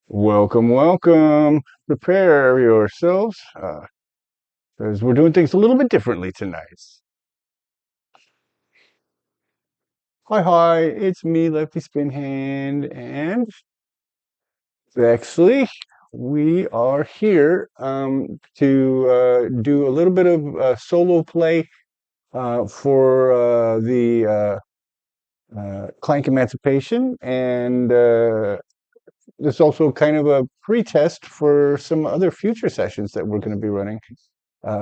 Welcome, welcome. Prepare yourselves, because we're doing things a little bit differently tonight. Hi, hi, it's me, Lefty Spinhand, and actually, we are here to do a little bit of solo play for the Clank Emancipation, and there's also kind of a pre-test for some other future sessions that we're going to be running.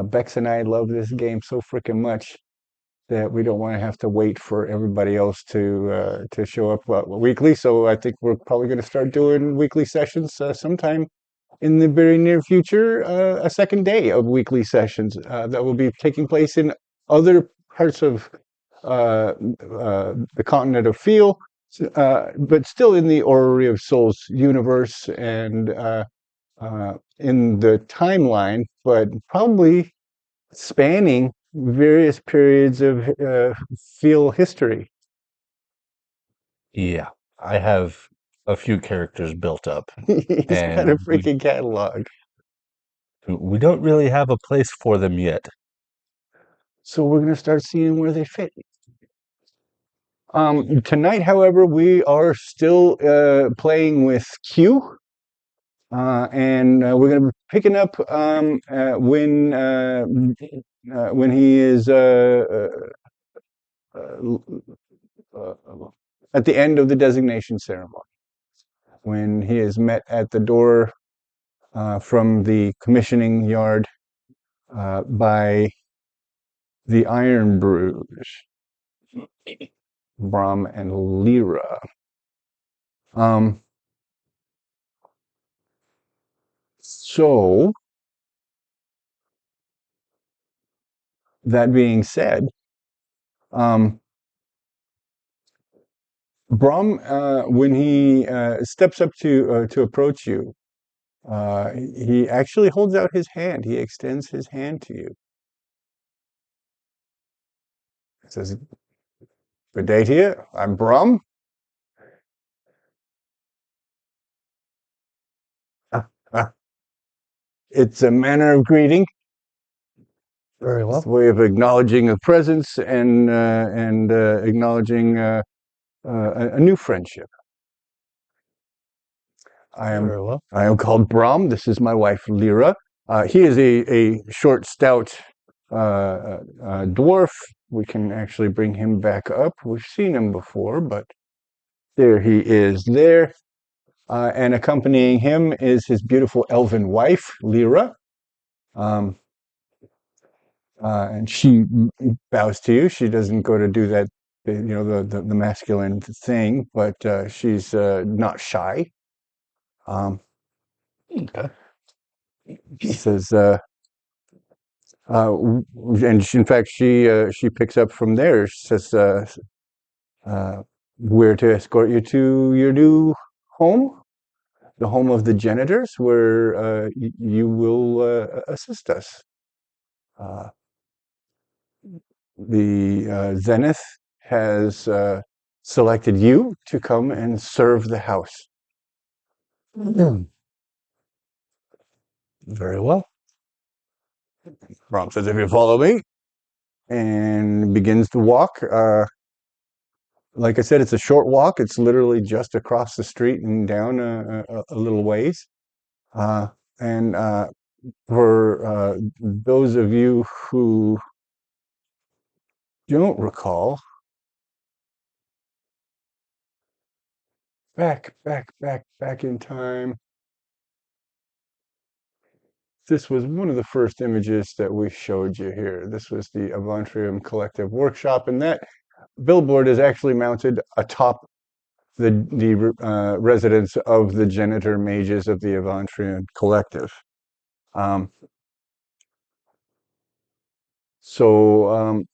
Bex and I love this game so freaking much that we don't want to have to wait for everybody else to show up weekly. So I think we're probably going to start doing weekly sessions sometime in the very near future. A second day of weekly sessions that will be taking place in other parts of the continent of Pheal, but still in the Orrery of Souls universe and in the timeline, but probably spanning various periods of Pheal history. Yeah, I have a few characters built up, He's got a and freaking catalog. we don't really have a place for them yet. So we're going to start seeing where they fit. Tonight, however, we are still playing with Q. And we're going to be picking up when he is at the end of the designation ceremony, when he is met at the door from the commissioning yard by the Iron Brews, Brom and Lyra. So that being said, Brom, when he steps up to approach you, he actually holds out his hand. He extends his hand to you. He says, "Good day to you. I'm Brom." It's a manner of greeting. Very It's well. a way of acknowledging a presence and acknowledging a new friendship. I am Very well. I am called Brom. This is my wife Lyra. He is a short, stout dwarf. We can actually bring him back up. We've seen him before, but there he is there. And accompanying him is his beautiful elven wife, Lyra. Um, and she bows to you. She doesn't go to do that, the masculine thing, but she's not shy. Um, Okay. says, and in fact, she picks up from there. She says, "We're to escort you to your new home, the home of the janitors, where you will assist us. Uh, the Zenith has selected you to come and serve the house." Very well. Rom says, "If you follow me," and begins to walk. Like I said, it's a short walk. It's literally just across the street and down a little ways. Uh, and for those of you who don't recall, back in time, this was one of the first images that we showed you here. This was the Avantrium Collective Workshop, and that billboard is actually mounted atop the residence of the janitor mages of the Avantrium Collective. Um, so,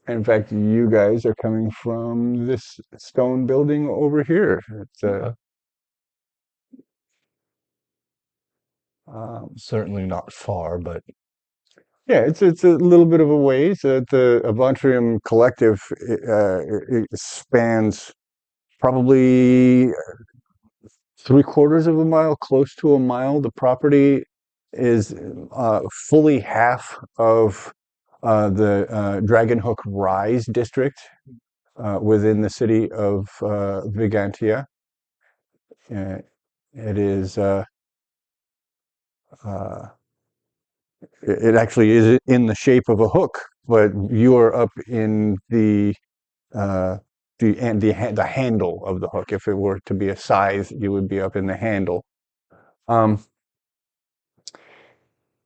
in fact, you guys are coming from this stone building over here. It's Okay. um, Certainly not far, but yeah, it's a little bit of a ways. The Avantrium Collective it spans probably 3/4 of a mile, close to a mile. The property is fully half of the Dragonhook Rise district within the city of Vigantia. Uh, it is uh, it actually is in the shape of a hook, but you are up in uh, the handle of the hook. If it were to be a scythe, you would be up in the handle. Um,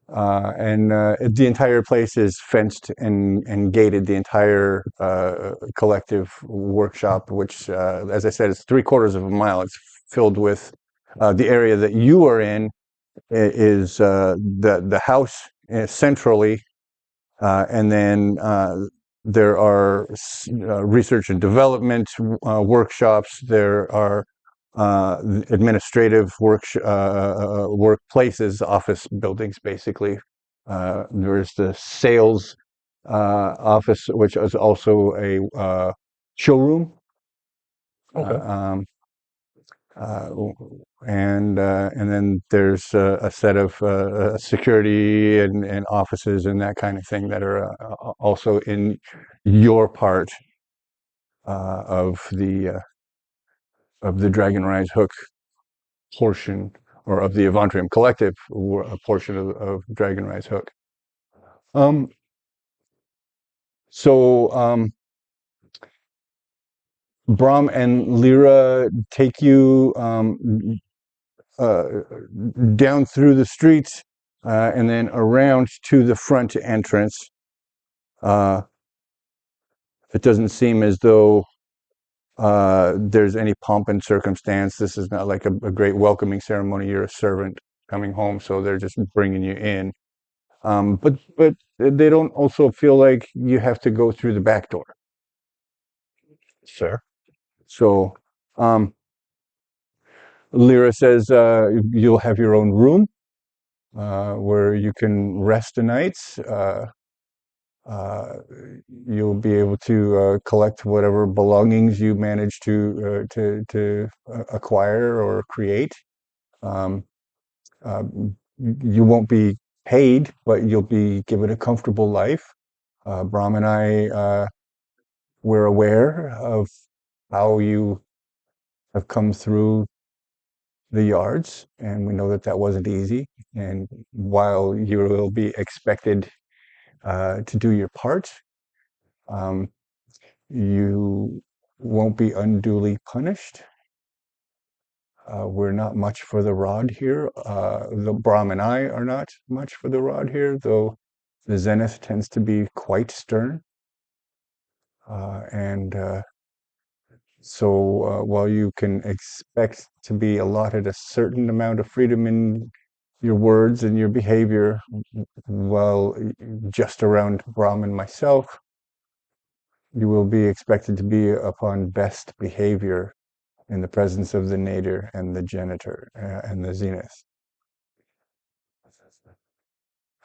and the entire place is fenced and gated. The entire collective workshop, which, as I said, is 3/4 of a mile. It's filled with the area that you are in is the house centrally, and then there are research and development workshops. There are administrative workplaces, office buildings, basically. There's the sales office, which is also a showroom. Okay. Um, uh, and then there's a set of security and offices and that kind of thing that are also in your part of the Dragon Rise Hook portion, or of the Evantrium Collective portion of Dragon Rise Hook. Um, so Brahm and Lyra take you uh, down through the streets and then around to the front entrance. Uh, it doesn't seem as though there's any pomp and circumstance. This is not like a great welcoming ceremony. You're a servant coming home, so they're just bringing you in. But they don't also feel like you have to go through the back door. Sure. So Lyra says you'll have your own room where you can rest the nights. Uh, you'll be able to collect whatever belongings you manage to acquire or create. Um, uh, you won't be paid, but you'll be given a comfortable life. Brahm and I we're aware of how you have come through the yards, and we know that that wasn't easy. And while you will be expected to do your part, um, you won't be unduly punished. We're not much for the rod here. The Brahm and I are not much for the rod here, though the Zenith tends to be quite stern. And so while you can expect to be allotted a certain amount of freedom in your words and your behavior, well, just around Brahm and myself, you will be expected to be upon best behavior in the presence of the nadir and the genitor and the zenith.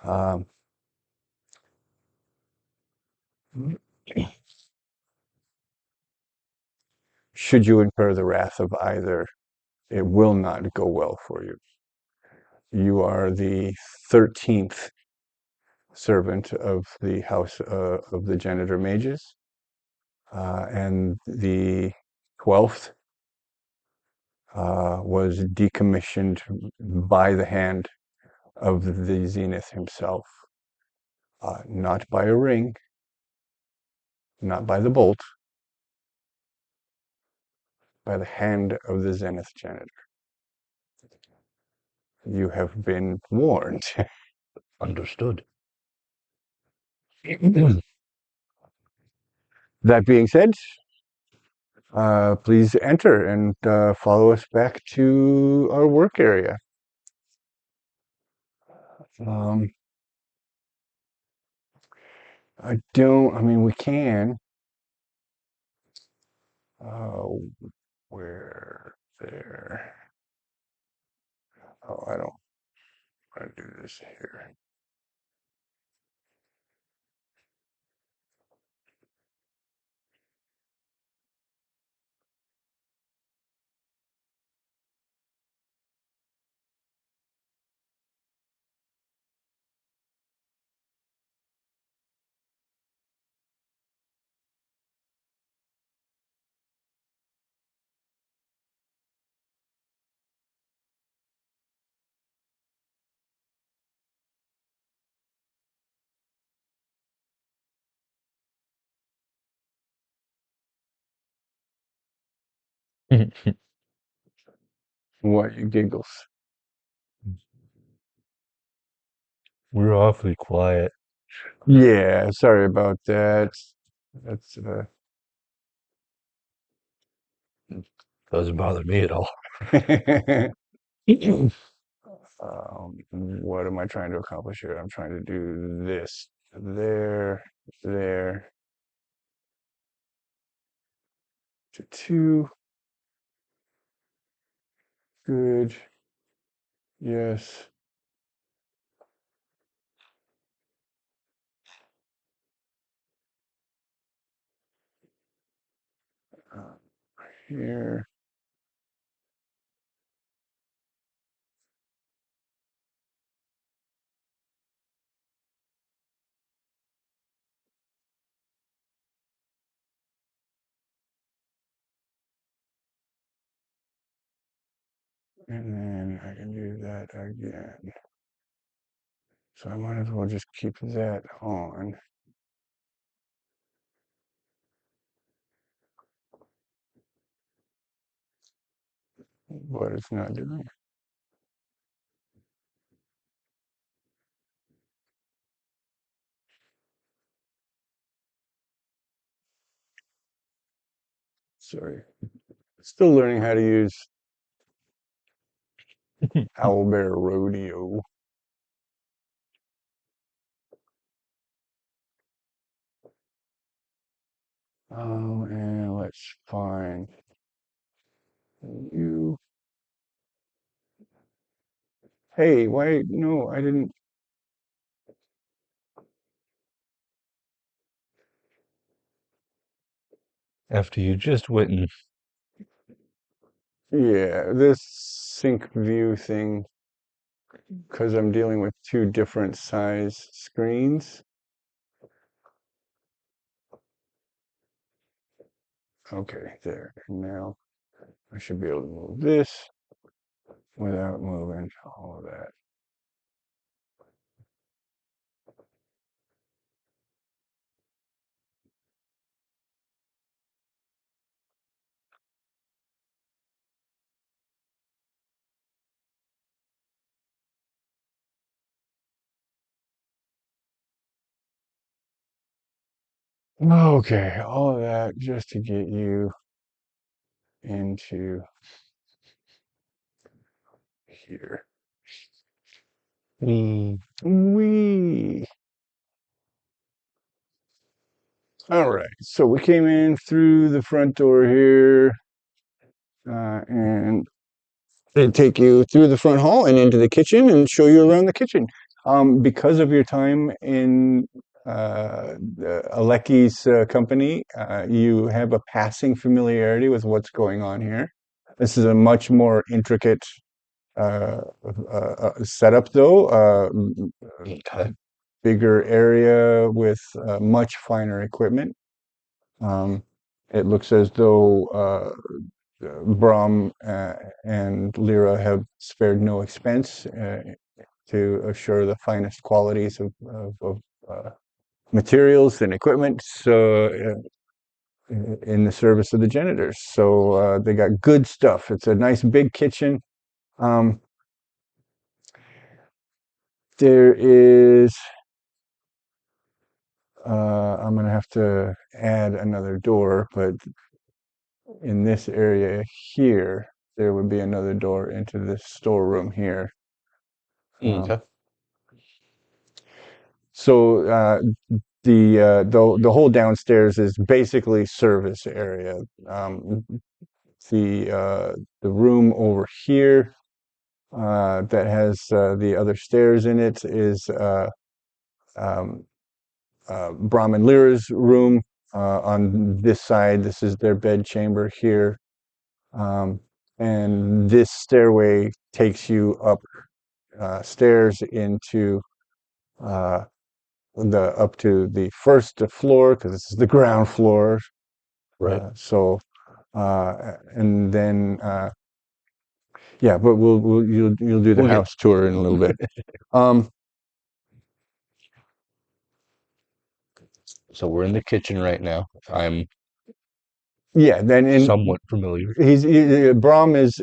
Um, should you incur the wrath of either, it will not go well for you. You are the 13th servant of the house of the janitor mages, and the 12th was decommissioned by the hand of the Zenith himself, not by a ring, not by the bolt, by the hand of the Zenith janitor. You have been warned. Understood. That being said, please enter and follow us back to our work area. Um, I mean, we can. Uh, where there? Oh, I don't want to do this here. What, you giggles? We're awfully quiet. Yeah, sorry about that. That's Doesn't bother me at all. what am I trying to accomplish here? I'm trying to do this. There, there, to two. Good. Yes. Uh, here. And then I can do that again. So I might as well just keep that on. But it's not doing it. Sorry. Still learning how to use Owlbear Rodeo. And let's find you. Hey, why? No, I didn't. After you just went and Yeah, this sync view thing, because I'm dealing with two different size screens. Okay, there. Now I should be able to move this without moving all of that. Okay, all of that just to get you into here. Wee. All right, so we came in through the front door here, and they take you through the front hall and into the kitchen and show you around the kitchen. Because of your time in Aleki's company, you have a passing familiarity with what's going on here. This is a much more intricate setup, though. A okay. bigger area with much finer equipment. Um, it looks as though Brahm and Lyra have spared no expense to assure the finest qualities of materials and equipment in the service of the janitors. So they got good stuff. It's a nice big kitchen. Um, there is, I'm going to have to add another door, but in this area here, there would be another door into this storeroom here. Um, Okay. so the whole downstairs is basically service area. Um, the room over here that has the other stairs in it is um, Brahm and Lyra's room. On this side, this is their bed chamber here. Um, and this stairway takes you up stairs into up to the first floor because this is the ground floor. Right. And then yeah, but you'll do the We'll get house tour in a little bit. Um, so we're in the kitchen right now. I'm Yeah, then somewhat familiar. Brahm is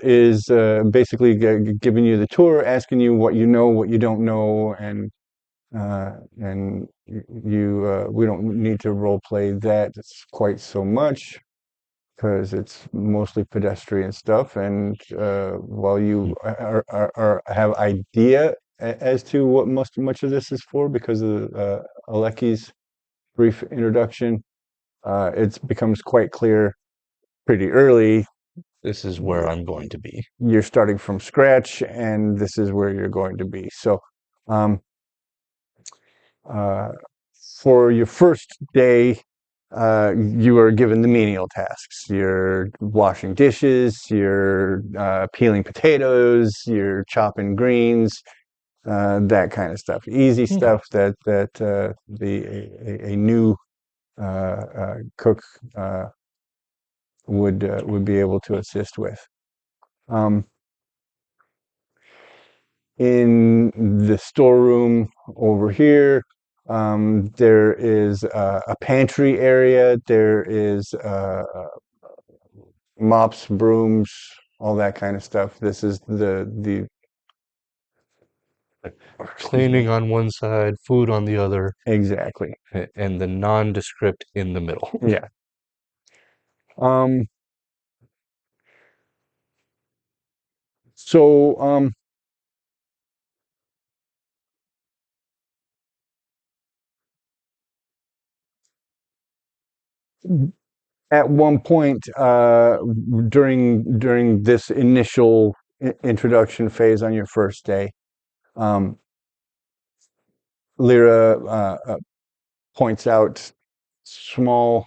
basically giving you the tour, asking you what you know, what you don't know, and you we don't need to role play that quite so much because it's mostly pedestrian stuff. And while you have idea as to what much of this is for because of Aleki's brief introduction, it becomes quite clear pretty early. This is where I'm going to be. You're starting from scratch, and this is where you're going to be. So, um, uh, for your first day, you are given the menial tasks. You're washing dishes, you're peeling potatoes, you're chopping greens, that kind of stuff. Easy Okay. stuff that a new cook would be able to assist with. Um, in the storeroom over here, there is a pantry area. There is mops, brooms, all that kind of stuff. This is the excuse me. Cleaning on one side, food on the other, Exactly. and the nondescript in the middle. Yeah. Um, so at one point during this initial introduction phase on your first day, um, Lyra points out small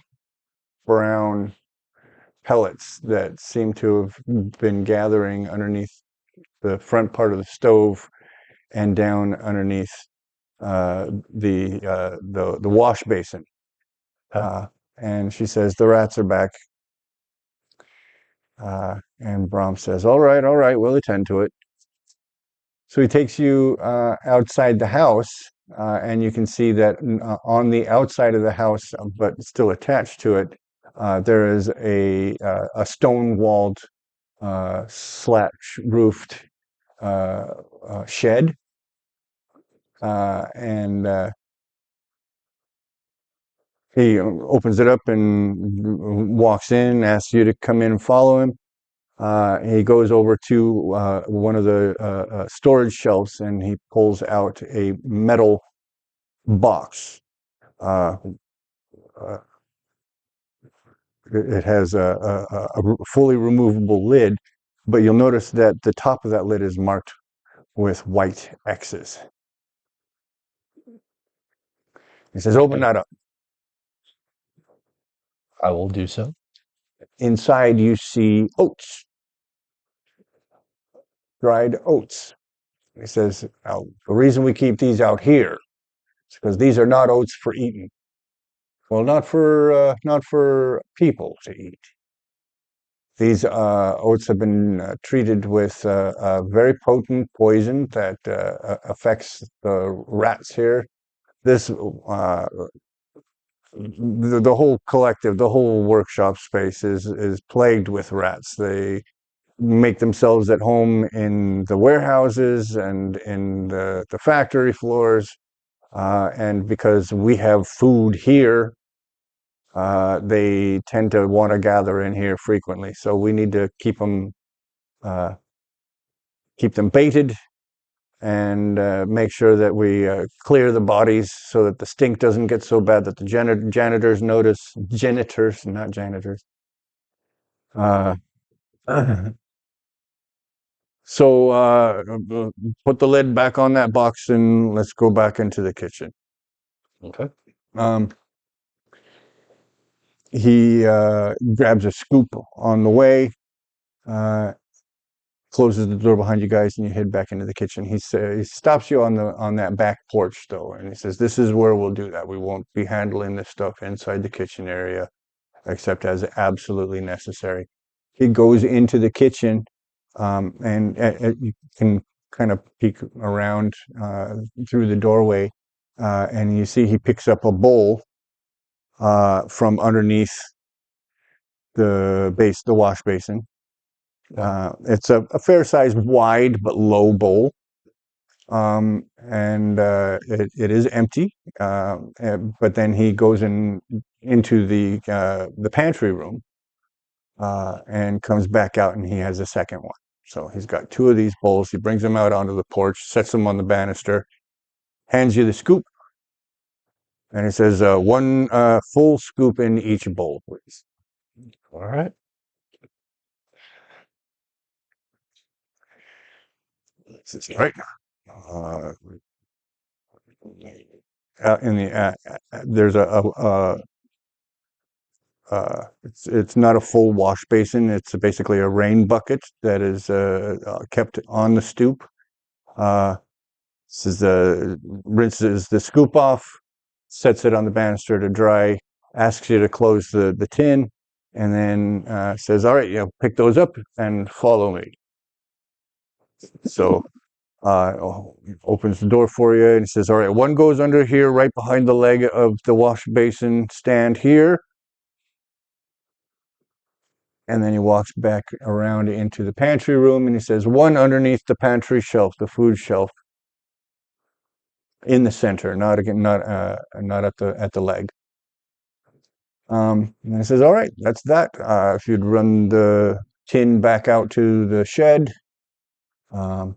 brown pellets that seem to have been gathering underneath the front part of the stove and down underneath the wash basin. Uh, and she says the rats are back. And Brahm says, all right, we'll attend to it." So he takes you outside the house, and you can see that on the outside of the house, but still attached to it, there is a stone-walled, slat-roofed shed, and he opens it up and walks in, asks you to come in and follow him. He goes over to one of the storage shelves and he pulls out a metal box. Uh, uh, it has a fully removable lid, but you'll notice that the top of that lid is marked with white X's. He says, "Open that up." I will do so. Inside, you see oats, dried oats. He says, "Now, the reason we keep these out here is because these are not oats for eating. Well, not for people to eat. These oats have been treated with a very potent poison that affects the rats here. This the whole collective, the whole workshop space is plagued with rats. They make themselves at home in the warehouses and in the factory floors. And because we have food here, they tend to want to gather in here frequently. So we need to uh, keep them baited and make sure that we clear the bodies so that the stink doesn't get so bad that the janitors notice. Janitors, not janitors. Uh, so put the lid back on that box and let's go back into the kitchen. Okay. Um, he grabs a scoop on the way, uh, closes the door behind you guys, and you head back into the kitchen. He stops you on that back porch though, and he says, "This is where we'll do that. We won't be handling this stuff inside the kitchen area, except as absolutely necessary." He goes into the kitchen, and you can kind of peek around through the doorway, and you see he picks up a bowl from underneath the wash basin. It's a fair size wide but low bowl. And it is empty. But then he goes into the pantry room and comes back out, and he has a second one. So he's got two of these bowls. He brings them out onto the porch, sets them on the banister, hands you the scoop, and he says, "One full scoop in each bowl, please." All right. This is right. Uh, in the there's it's not a full wash basin. It's basically a rain bucket that is kept on the stoop. This is rinses the scoop off, sets it on the banister to dry, asks you to close the tin, and then says, "All right, pick those up and follow me." So opens the door for you and he says, "All right, one goes under here, right behind the leg of the wash basin stand here." And then he walks back around into the pantry room and he says, "One underneath the pantry shelf, the food shelf, in the center, not again, not at the leg." And he says, "All right, that's that. If you'd run the tin back out to the shed, um,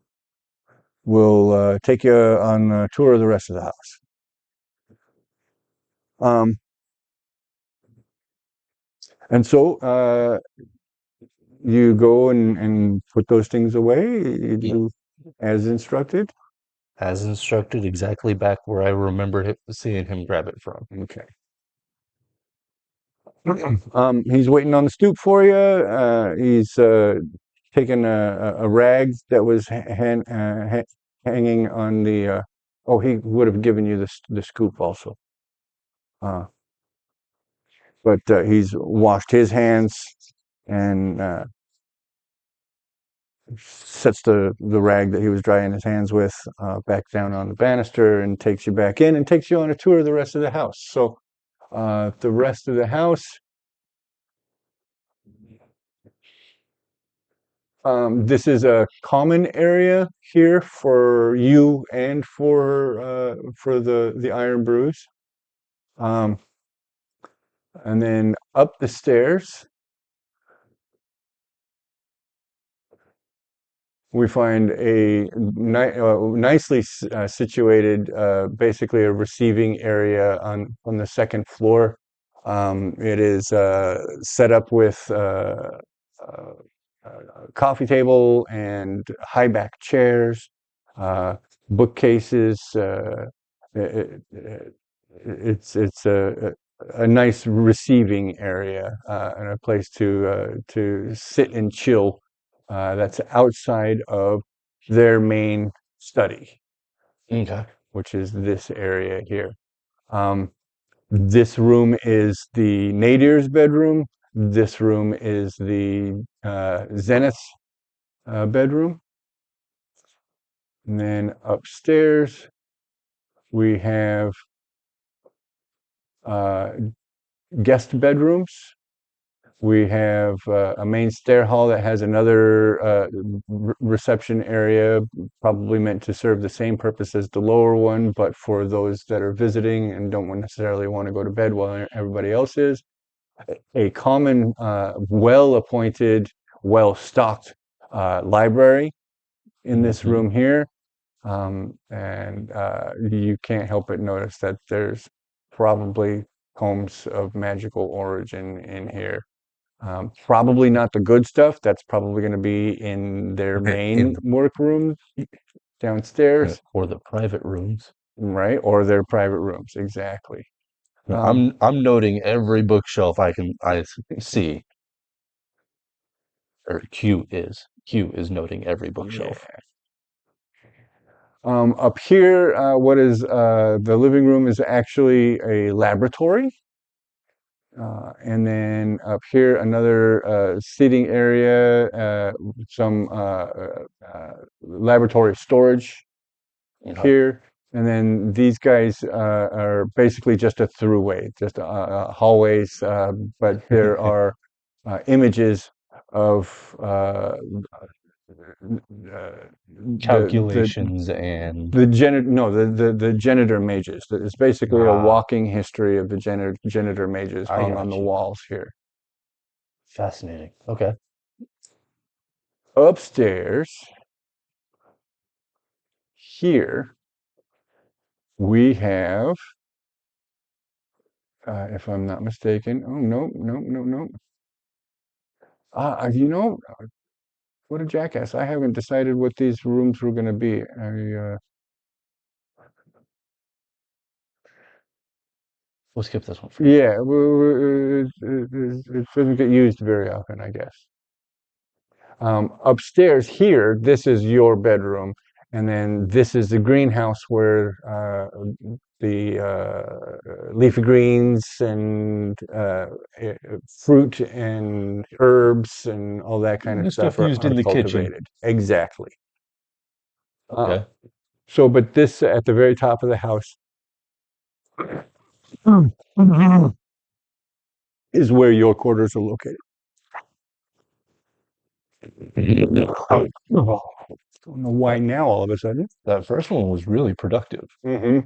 we'll take you on a tour of the rest of the house." Um, and so you go and put those things away. You Yeah. do as instructed. As instructed, exactly back where I remember seeing him grab it from. Okay. He's waiting on the stoop for you. He's taken a rag that was hanging on the. Oh, he would have given you the scoop also. Uh, but he's washed his hands and sets the rag that he was drying his hands with back down on the banister and takes you back in and takes you on a tour of the rest of the house. So the rest of the house. This is a common area here for you and for the Iron Brews. Um, and then up the stairs, we find a nicely situated, basically a receiving area on the second floor. It is set up with a coffee table and high back chairs, bookcases. It's a nice receiving area and a place to sit and chill. That's outside of their main study, Okay. which is this area here. Um, this room is the nadir's bedroom. This room is the Zenith's bedroom. And then upstairs, we have uh, guest bedrooms. We have a main stair hall that has another reception area, probably meant to serve the same purpose as the lower one, but for those that are visiting and don't necessarily want to go to bed while everybody else is. A common, well-appointed, well-stocked library in this room here. And you can't help but notice that there's probably poems of magical origin in here. Probably not the good stuff. That's probably going to be in their main workroom downstairs, Or the private rooms. right? Or their private rooms, exactly. I'm noting every bookshelf I see. Or Q is noting every Yeah. bookshelf. Up here, what is the living room is actually a laboratory. And then up here, another seating area, some laboratory storage Okay. here. And then these guys are basically just a throughway, just hallways, but there are images of the Calculations and the janitor mages. It's basically a ah, walking history of the janitor mages I hung on got the you. walls here. Fascinating. Okay. Upstairs here we have, if I'm not mistaken. Oh no, no, no, no. You know, what a jackass! I haven't decided what these rooms were going to be. We'll skip this one for now. Yeah, it doesn't get used very often, I guess. Upstairs here, this is your bedroom, and then this is the greenhouse where the leafy greens and fruit and herbs and all that kind of The stuff stuff used are in the kitchen. cultivated. Exactly. Uh, Okay. but this at the very top of the house is where your quarters are located. I don't know why That now all of a sudden. that first one was really productive. Mm-hmm.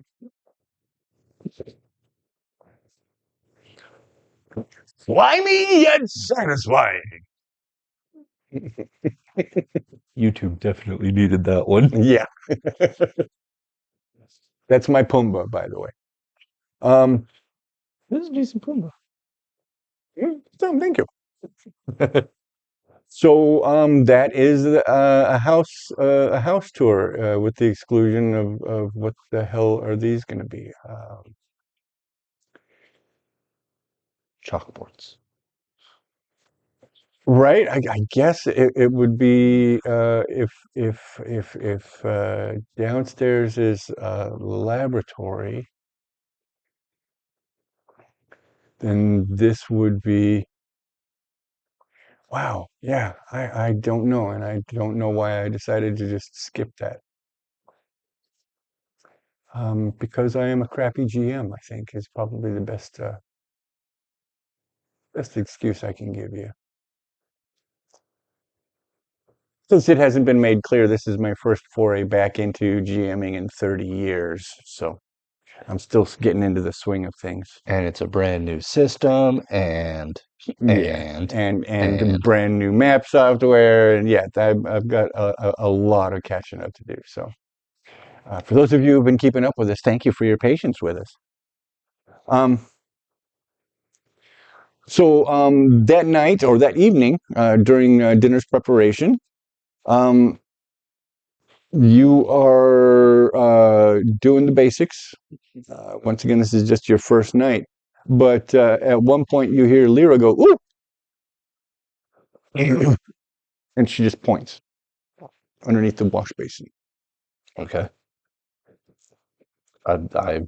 Slimy yet satisfying. YouTube definitely needed that one. Yeah, that's my Pumbaa, by the way. Um, This is Jason Puma. thank you. So that is a house tour with the exclusion of what the hell are these going to be? Chalkboards. Right, I guess it would be if downstairs is a laboratory, then this would be. Wow, yeah, I don't know, and I don't know why I decided to just skip that. Because I am a crappy GM, I think is probably the best excuse I can give you. Since it hasn't been made clear, this is my first foray back into GMing in 30 years, so I'm still getting into the swing of things. And it's a brand new system Yeah, and and and brand new map software, and yeah, I've got a lot of catching up to do. So, for those of you who've been keeping up with us, thank you for your patience with us. Um, that night or that evening, during dinner's preparation, um, you are doing the basics. Once again, this is just your first night, but at one point you hear Lyra go, "Ooh!" and she just points underneath the wash basin. okay. I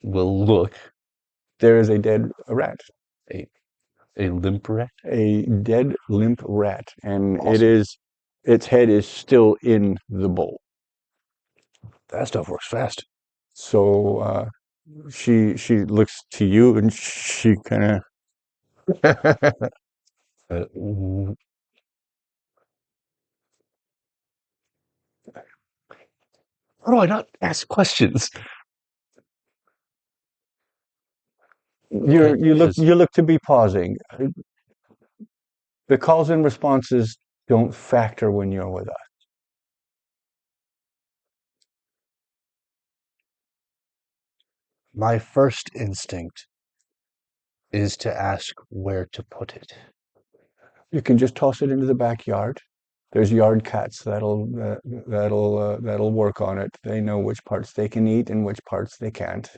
will look There is a dead rat, a a limp rat. a dead limp rat, and Awesome. its head is still in the bowl. That stuff works fast. So she looks to you and she kind of How do I not ask questions? Okay, because you look to be pausing. The calls and responses don't factor when you're with us. my first instinct is to ask where to put it. You can just toss it into the backyard. There's yard cats that'll work on it. They know which parts they can eat and which parts they can't.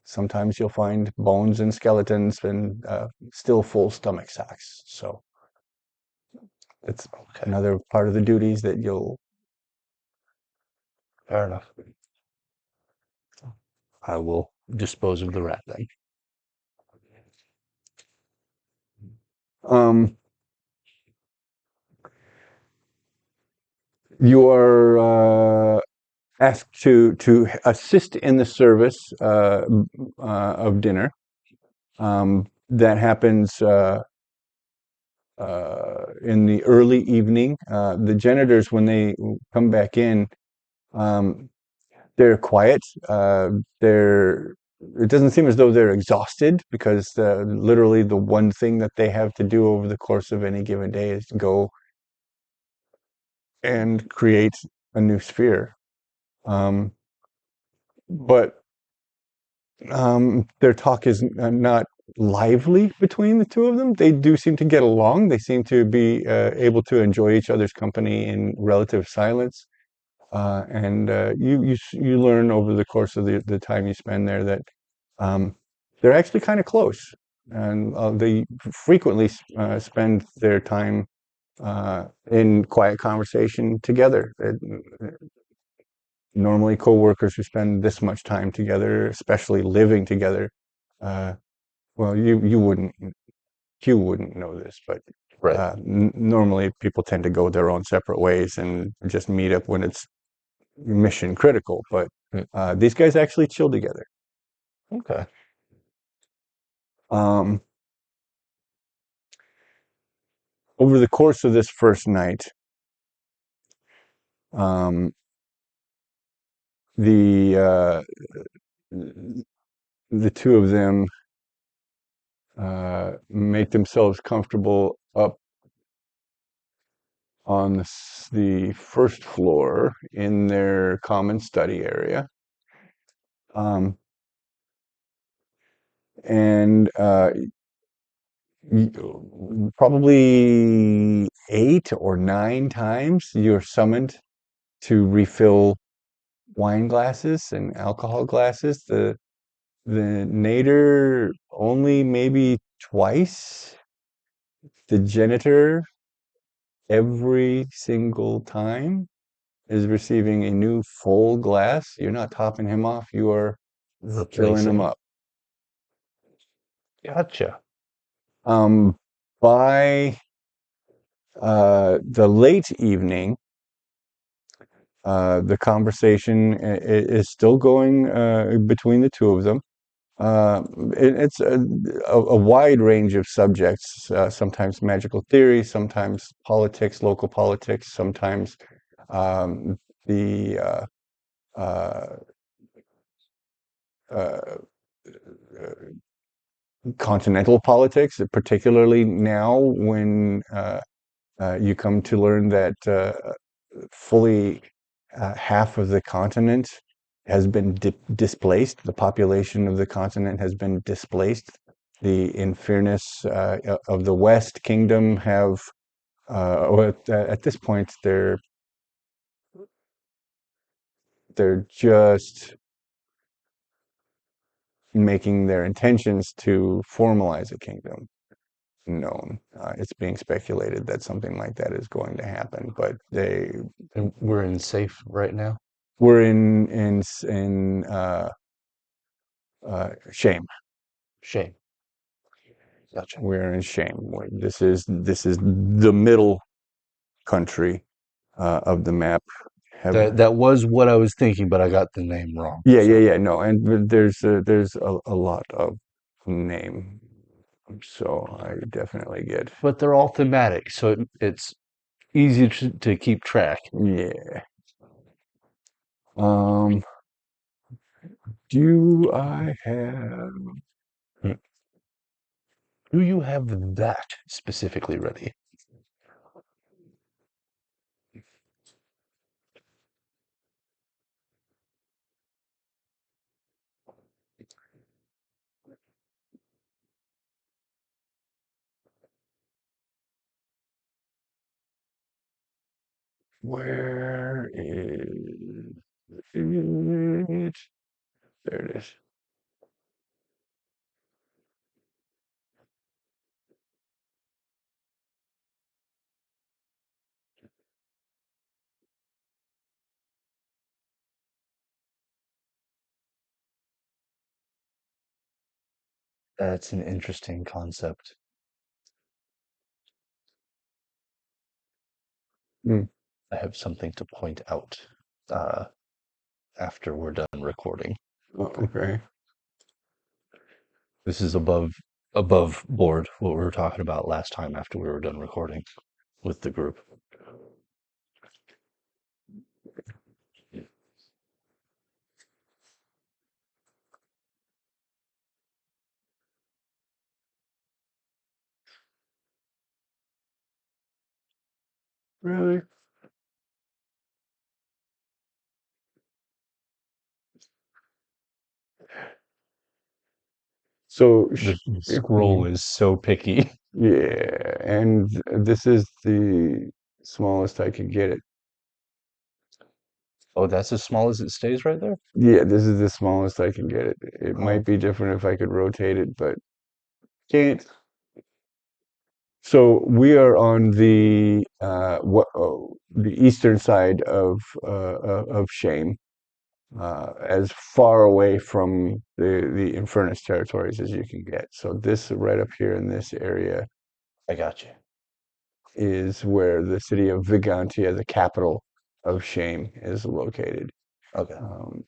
Sometimes you'll find bones and skeletons and still full stomach sacks. So it's Okay, another part of the duties that you'll. fair enough. I will dispose of the rat then. Um, you are asked to assist in the service of dinner. That happens. in the early evening. The janitors, when they come back in, um, they're quiet. They're it doesn't seem as though they're exhausted because literally the one thing that they have to do over the course of any given day is to go and create a new sphere. Um, but their talk is not lively between the two of them. They do seem to get along. They seem to be able to enjoy each other's company in relative silence. And you learn over the course of the time you spend there that um, they're actually kind of close, and they frequently spend their time in quiet conversation together. Normally, coworkers who spend this much time together, especially living together, uh, well, you wouldn't know this, but Right. normally people tend to go their own separate ways and just meet up when it's mission critical. But Mm. these guys actually chill together. Okay. Um, over the course of this first night, um, the the two of them make themselves comfortable up on the first floor in their common study area. Um, and probably 8 or 9 times you're summoned to refill wine glasses and alcohol glasses. The nadir only maybe twice. The janitor every single time is receiving a new full glass. You're not topping him off, you are filling him Replacing. up. Gotcha. Um, by the late evening, the conversation is still going between the two of them. Uh, it's a wide range of subjects, sometimes magical theory, sometimes politics, local politics, sometimes um, the uh, uh, continental politics, particularly now when you come to learn that fully half of the continent has been displaced. The population of the continent has been displaced. The Infernus of the West Kingdom have, at this point, they're just making their intentions to formalize a kingdom known. It's being speculated that something like that is going to happen, but And we're in safe right now? we're in Shaym. Shame. Gotcha. We're in Shaym. This is the middle country of the map. Have That was what I was thinking, but I got the name wrong. Yeah, yeah, So, yeah. No, and there's a lot of name, so I definitely get. but they're all thematic, so it's easy to keep track. Yeah. Um, do I have? Hmm. Do you have that specifically ready? Where is it? There it is. That's an interesting concept. Hmm. I have something to point out uh, after we're done recording. Oh, okay. This is above above board what we were talking about last time after we were done recording with the group. Really? So, The scroll mhm. is so picky. Yeah, and this is the smallest I can get it. Oh, that's as small as it stays right there? Yeah, this is the smallest I can get it. It Oh, might be different if I could rotate it, but can't. So we are on the eastern side of Shame, as far away from the Infernus territories as you can get. So this right up here in this area I got you. is where the city of Vigantia, the capital of Shame, is located. Okay. Um,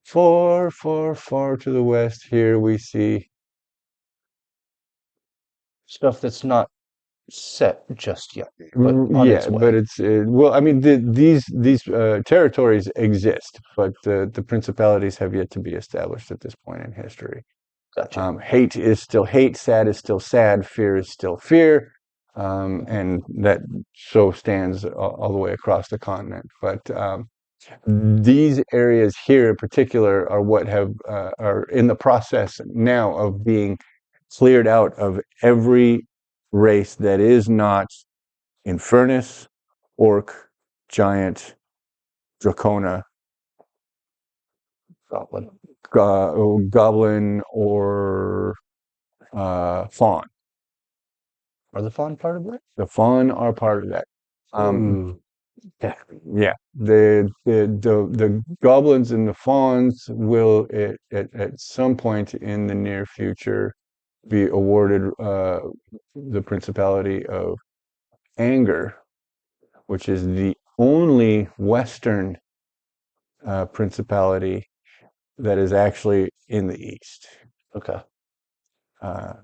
far, far, far to the west here we see. Stuff that's not set just yet, but on Yeah, its but way. it's well, I mean, these territories exist, but the principalities have yet to be established at this point in history. Gotcha. Hate is still hate, sad is still sad, fear is still fear, and that so stands all the way across the continent. But these areas here in particular are what have are in the process now of being cleared out of every race that is not Infernus, Orc, Giant, Dracona, Goblin. Goblin, or Faun. Are the fawn part of it? The Faun are part of that. Um, Ooh. yeah, the goblins and the fawns will at some point in the near future be awarded the Principality of Anger, which is the only Western principality that is actually in the east. Okay.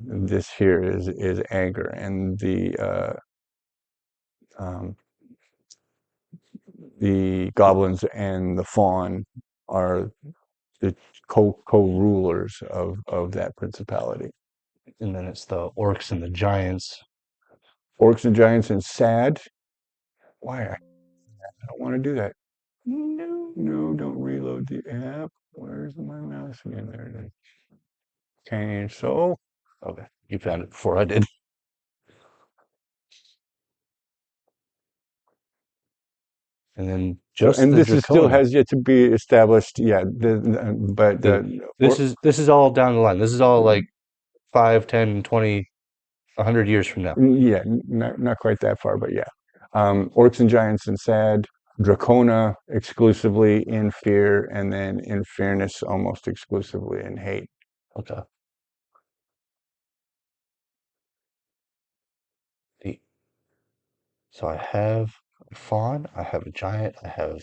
This here is Anger, and um, the goblins and the fawn are the co-rulers of that principality. And then it's the orcs and the giants. Orcs and giants and sad. Why? I don't want to do that. No, no, don't reload the app. Where's my mouse again? There it is. Okay, so Okay. You found it before I did. And then so just and the this is still Dracona. has yet to be established. Yeah, but The or, this is all down the line. This is all like 5, 10, 20, 100 years from now. yeah, not quite that far, but yeah. Orcs and giants and sad. Dracona exclusively in fear, and then in fairness almost exclusively in hate. Okay. The, so I have a fawn, I have a giant, I have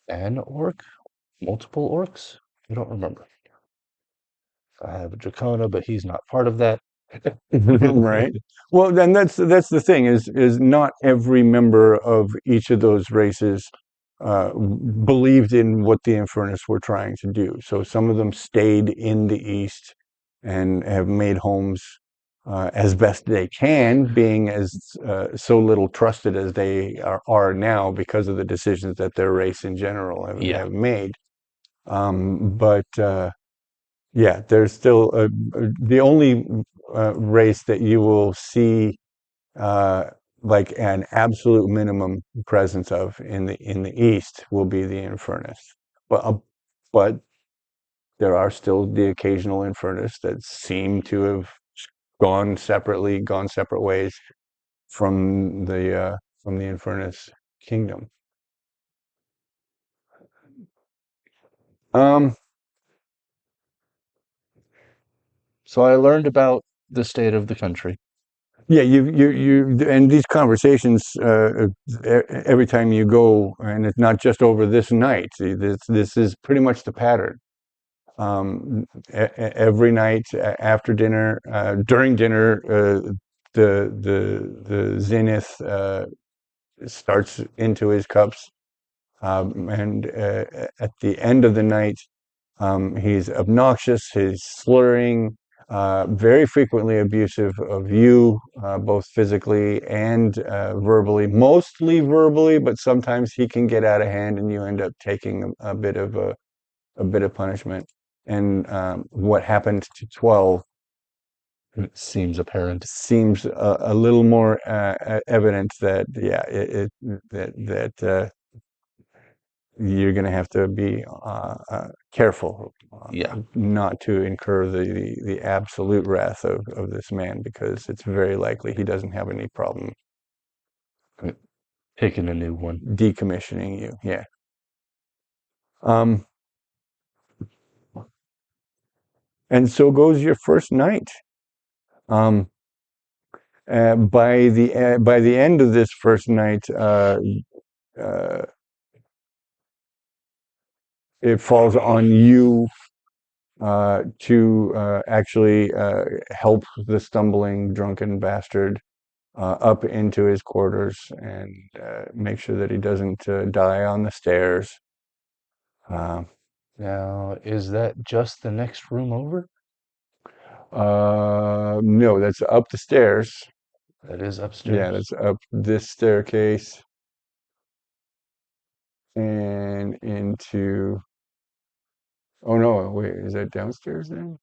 an orc, multiple orcs. I don't remember. I have a Dracona, but he's not part of that. Right. Well, then that's the thing is not every member of each of those races believed in what the Infernus were trying to do. So some of them stayed in the East and have made homes as best they can, being as so little trusted as they are now because of the decisions that their race in general Yeah. have made. But yeah, there's still the only race that you will see uh, like an absolute minimum presence of in the East will be the Infernus. But there are still the occasional Infernus that seem to have gone separate ways from the Infernus kingdom. Um, So I learned about the state of the country. Yeah, and these conversations every time you go, and it's not just over this night. This is pretty much the pattern. Every night after dinner, during dinner, the zenith starts into his cups, and at the end of the night, he's obnoxious, he's slurring, very frequently abusive of you, both physically and verbally, mostly verbally, but sometimes he can get out of hand and you end up taking a bit of punishment. And what happened to 12 It seems apparent. seems a little more evident that, yeah, you're going to have to be careful Yeah. not to incur the absolute wrath of this man, because it's very likely he doesn't have any problem Picking a new one. decommissioning you. Yeah. Um, and so goes your first night. Um, by the end of this first night, uh, it falls on you to actually help the stumbling drunken bastard up into his quarters and make sure that he doesn't die on the stairs. Uh, Now, is that just the next room over? no, that's up the stairs. That is Yeah, upstairs. that's up this staircase and into. Oh no, wait, is that downstairs then?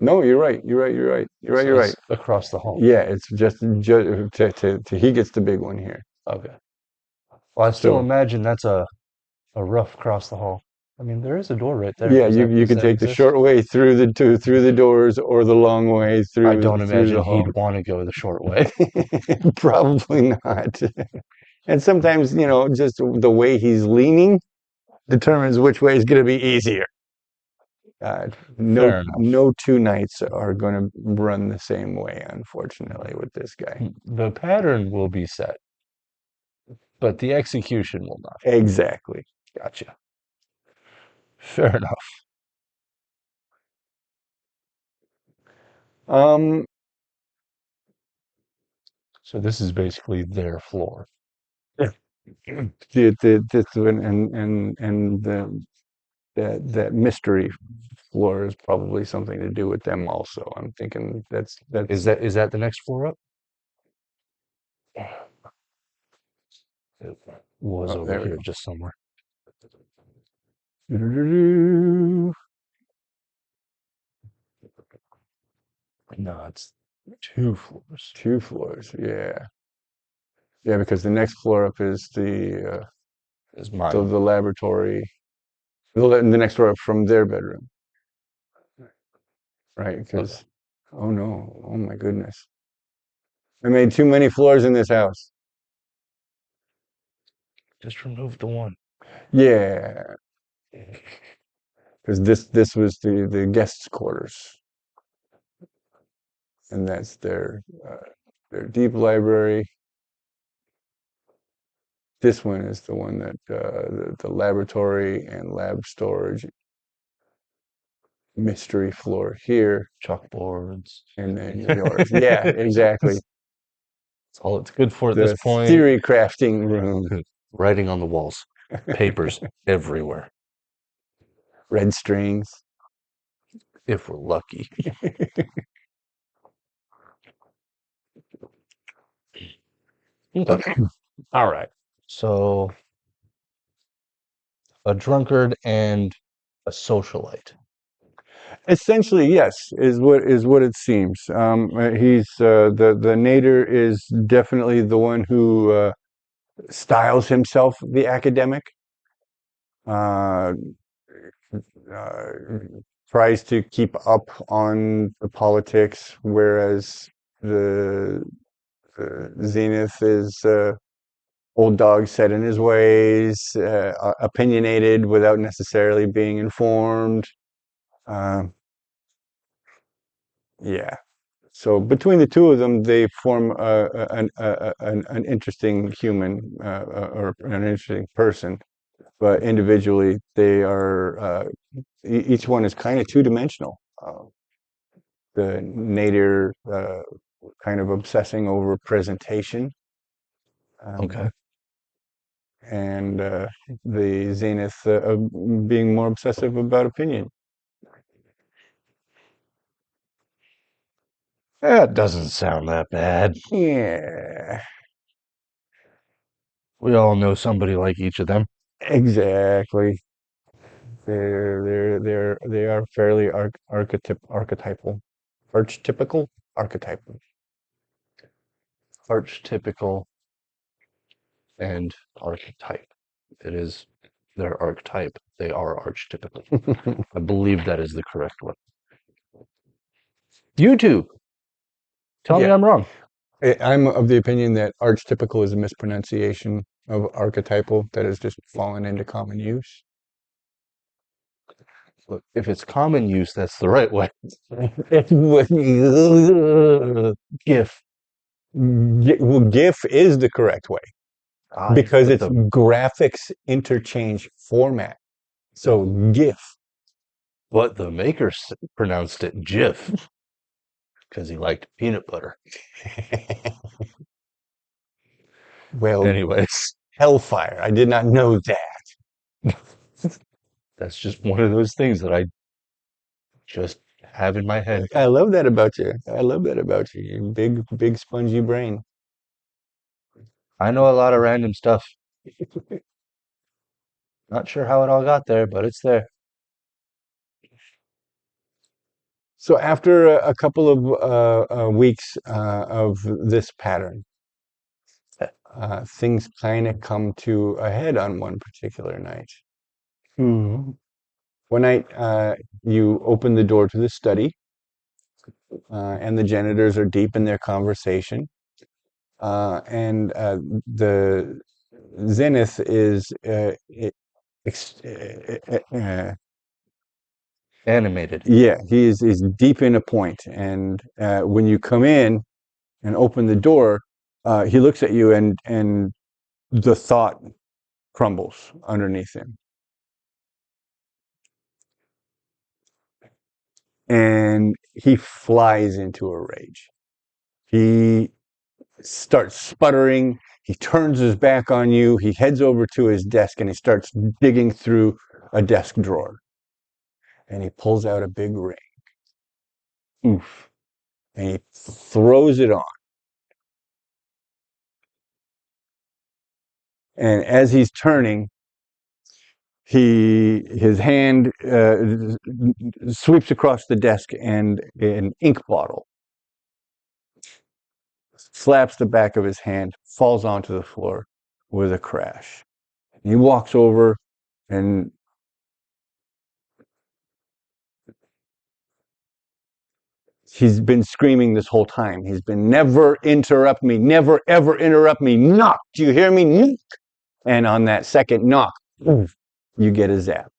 No, you're right. You're right. You're right. You're right. So You're right. it's across the hall. Yeah, it's just to he gets the big one here. Okay. Well, I still So imagine that's a rough across the hall. I mean, there is a door right there. yeah, Does that you does can that take the exist? short way through the doors or the long way I don't through imagine the hall. he'd want to go the short way. Probably not. And sometimes, just the way he's leaning determines which way is going to be easier. Fair enough. No two nights are going to run the same way, unfortunately, with this guy. The pattern will be set, but the execution will not. Exactly. Gotcha. Fair enough. Um, So this is basically their floor. this one and that mystery floor is probably something to do with them also. I'm thinking Is that the next floor up? It was oh, over there we here go. just somewhere. Doo-doo-doo-doo. No, it's 2 floors. Two floors, yeah. Yeah, because the next floor up is Is mine. the laboratory. The next floor up from their bedroom, right? Okay. Because, oh no, oh my goodness. I made too many floors in this house. Just remove the one. Yeah, because this was the guests' quarters, and that's their deep library. This one is the one that the laboratory and lab storage mystery floor here, Chalkboards. and then yours. Yeah, exactly. That's all it's good for at this The point. theory crafting room. Writing on the walls. Papers everywhere. Red strings. If we're lucky. Okay. All right. So a drunkard and a socialite. Essentially, yes, is what it seems. He's the nadir is definitely the one who styles himself the academic. Uh, uh, Tries to keep up on the politics, whereas the, the Zenith is old dog set in his ways, opinionated without necessarily being informed. Uh, yeah. So between the two of them, they form an interesting human or an interesting person. but individually they are each one is kind of two-dimensional. The nadir kind of obsessing over presentation, Okay. and the zenith being more obsessive about opinion. That doesn't sound that bad. Yeah, We all know somebody like each of them. exactly. They are fairly archetypal, archetypical, archetypal. Archetypical and archetype. It is their archetype. They are archetypical. I believe that is the correct one. YouTube, tell me Yeah, I'm wrong. I'm of the opinion that archetypical is a mispronunciation of archetypal that has just fallen into common use. Look, if it's common use, that's the right way. GIF. Well, GIF is the correct way because But it's the graphics interchange format. So GIF. maker pronounced it GIF because he liked peanut butter. Well, Anyways, hellfire. I did not know that. that's just one of those things that I just have in my head. I love that about you. I love that about you. You big spongy brain. I know a lot of random stuff. Not sure how it all got there, but it's there. So after a couple of weeks of this pattern, things kind of come to a head on one particular night. One night, you open the door to the study, and the janitors are deep in their conversation, and the Zenith is Animated. yeah, he's deep in a point, and when you come in and open the door, he looks at you, and the thought crumbles underneath him, and he flies into a rage. He starts sputtering. He turns his back on you. He heads over to his desk and he starts digging through a desk drawer. And he pulls out a big ring. Oof. And he throws it on. And as he's turning, his hand sweeps across the desk and an ink bottle slaps the back of his hand, falls onto the floor with a crash. And he walks over and he's been screaming this whole time. He's been, never interrupt me, never ever interrupt me. Knock. Do you hear me? Knock. And on that second knock, you get a zap.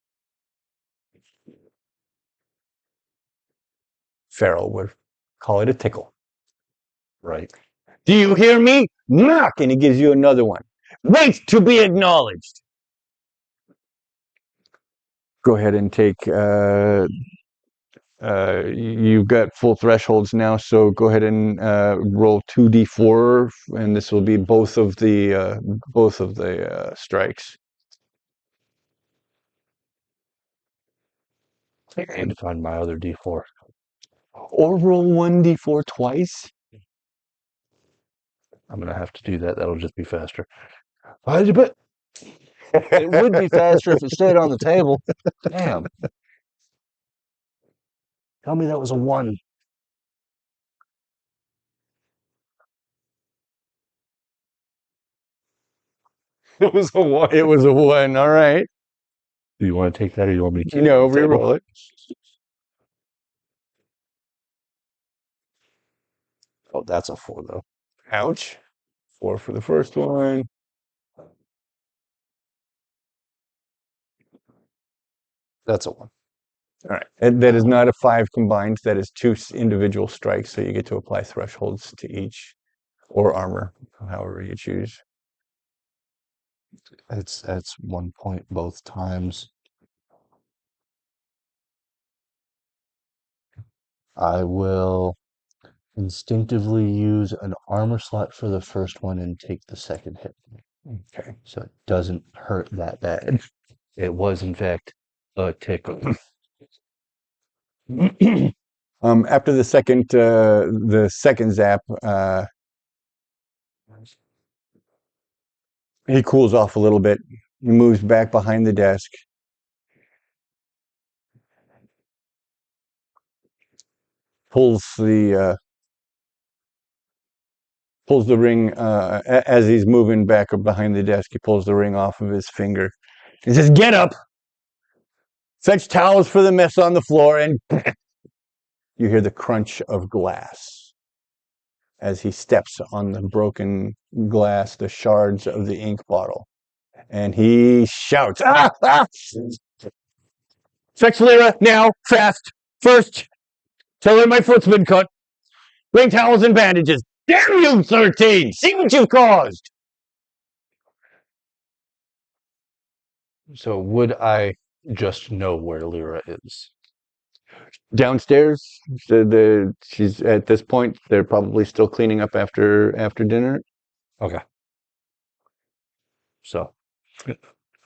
Farrell would call it a tickle. Right. Do you hear me? Knock. And he gives you another one. Wait to be acknowledged. Go ahead and take you've got full thresholds now, so go ahead and roll 2d4, and this will be both of the strikes. I need to find my other D4. Or roll 1d4 twice. I'm going to have to do that. That'll just be faster. But it would be faster if it stayed on the table. Damn. Tell me that was a 1. It was a 1. It was a 1. All right. Do you want to take that or you want me to keep No, it on the table? reroll it. Oh, that's a 4, though. Ouch. 4 for the first one. That's a 1. All right. And that is not a 5 combined. That is 2 individual strikes, so you get to apply thresholds to each, or armor, however you choose. It's 1 point both times. I will instinctively use an armor slot for the first one and take the second hit. Okay. So it doesn't hurt that bad. It was, in fact, a tickle. After the second zap, he cools off a little bit. He moves back behind the desk. Pulls the ring as he's moving back behind the desk. He pulls the ring off of his finger. He says, "Get up! Fetch towels for the mess on the floor!" And you hear the crunch of glass as he steps on the broken glass, the shards of the ink bottle. And he shouts, "Ah! Ah! Fetch Lyra now, fast! First, tell her my foot's been cut. Bring towels and bandages. Damn you, 13! See what you've caused!" So would I just know where Lyra is? Downstairs, she's at this point. They're probably still cleaning up after dinner. Okay. So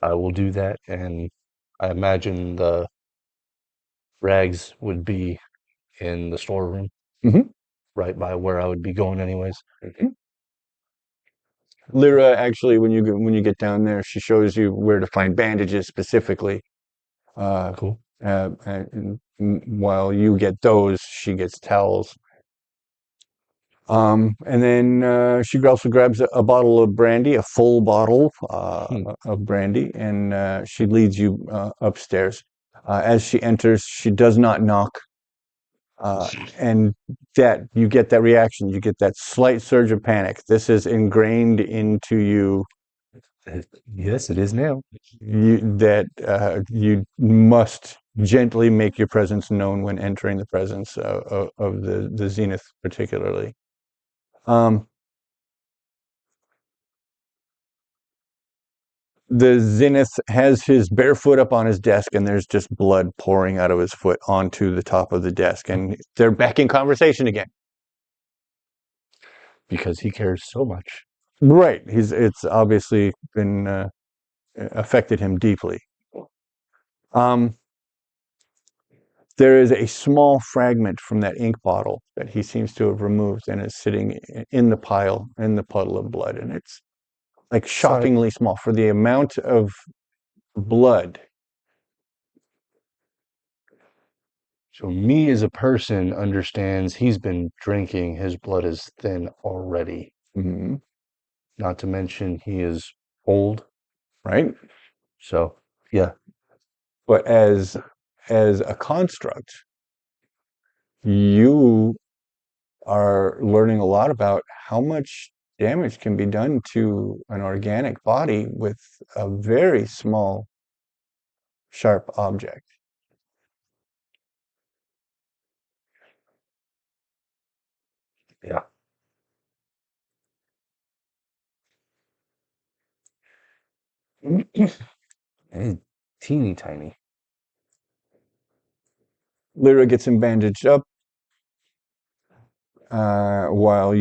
I will do that, and I imagine the rags would be in the storeroom, Mm-hmm. right by where I would be going anyways. Mm-hmm. Lyra, actually, when you get down there, she shows you where to find bandages specifically. Cool. And while you get those, she gets towels. And then she also grabs a bottle of brandy, a full bottle of brandy, and she leads you upstairs. As she enters, she does not knock, and that you get that reaction. You get that slight surge of panic. This is ingrained into you. Yes, it is now. You must gently make your presence known when entering the presence of the Zenith, particularly. The Zenith has his bare foot up on his desk, and there's just blood pouring out of his foot onto the top of the desk, and they're back in conversation again. Because he cares so much. Right. It's obviously been affected him deeply. Um, there is a small fragment from that ink bottle that he seems to have removed, and is sitting in the pile, in the puddle of blood, and it's like shockingly small for the amount of blood. So me as a person understands he's been drinking. His blood is thin already. Mm-hmm. Not to mention he is old. Right. So yeah. But as a construct, you are learning a lot about how much damage can be done to an organic body with a very small, sharp object. Yeah. And teeny tiny. Lyra gets him bandaged up while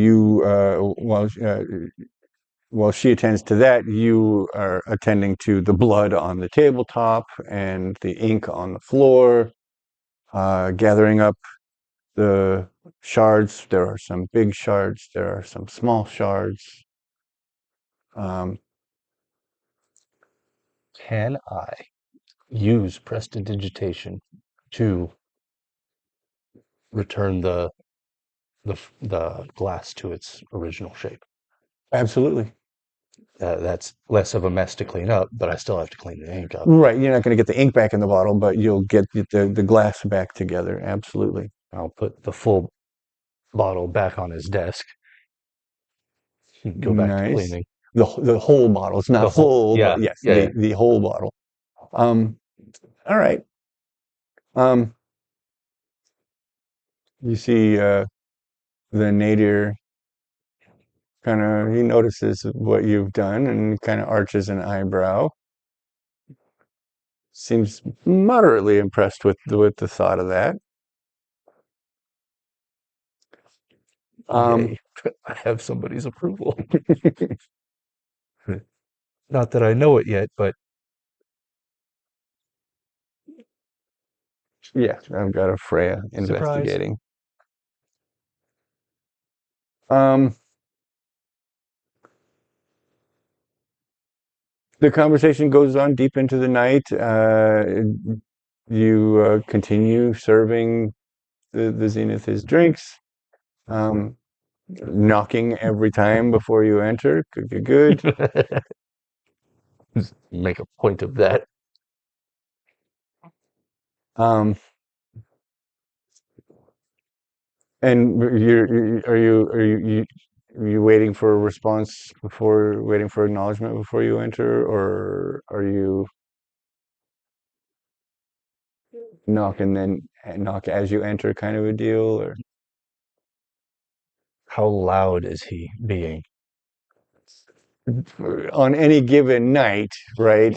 while she attends to that. You are attending to the blood on the tabletop and the ink on the floor, gathering up the shards. There are some big shards. There are some small shards. Um, Can I use prestidigitation to return the glass to its original shape? Absolutely. That's less of a mess to clean up, but I still have to clean the ink up. Right. You're not going to get the ink back in the bottle, but you'll get the glass back together. Absolutely. I'll put the full bottle back on his desk. Go back to Nice. cleaning. The whole bottle. It's not The whole, full, yeah, but yes, yeah. the whole bottle. Um, all right. Um, you see the nadir he notices what you've done and kind of arches an eyebrow. Seems moderately impressed with the thought of that. Yay. I have somebody's approval. Not that I know it yet, but yeah, I've got a Freya surprise. investigating. Um, the conversation goes on deep into the night. You continue serving the Zenith his drinks, knocking every time before you enter. Good. Just make a point of that. Um, and are you waiting for a response before waiting for acknowledgement before you enter, or are you knock and then knock as you enter kind of a deal, or How loud is he being? on any given night, right?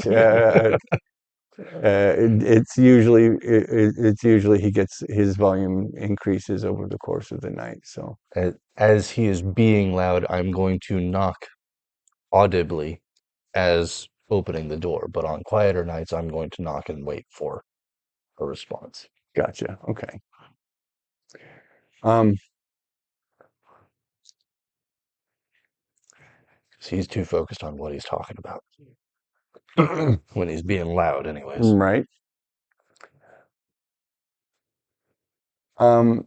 It's usually he gets his volume increases over the course of the night. So As he is being loud, I'm going to knock audibly as opening the door, but on quieter nights, I'm going to knock and wait for a response. gotcha. Okay. Um, 'Cause he's too focused on what he's talking about when he's being loud, anyways. right. Um,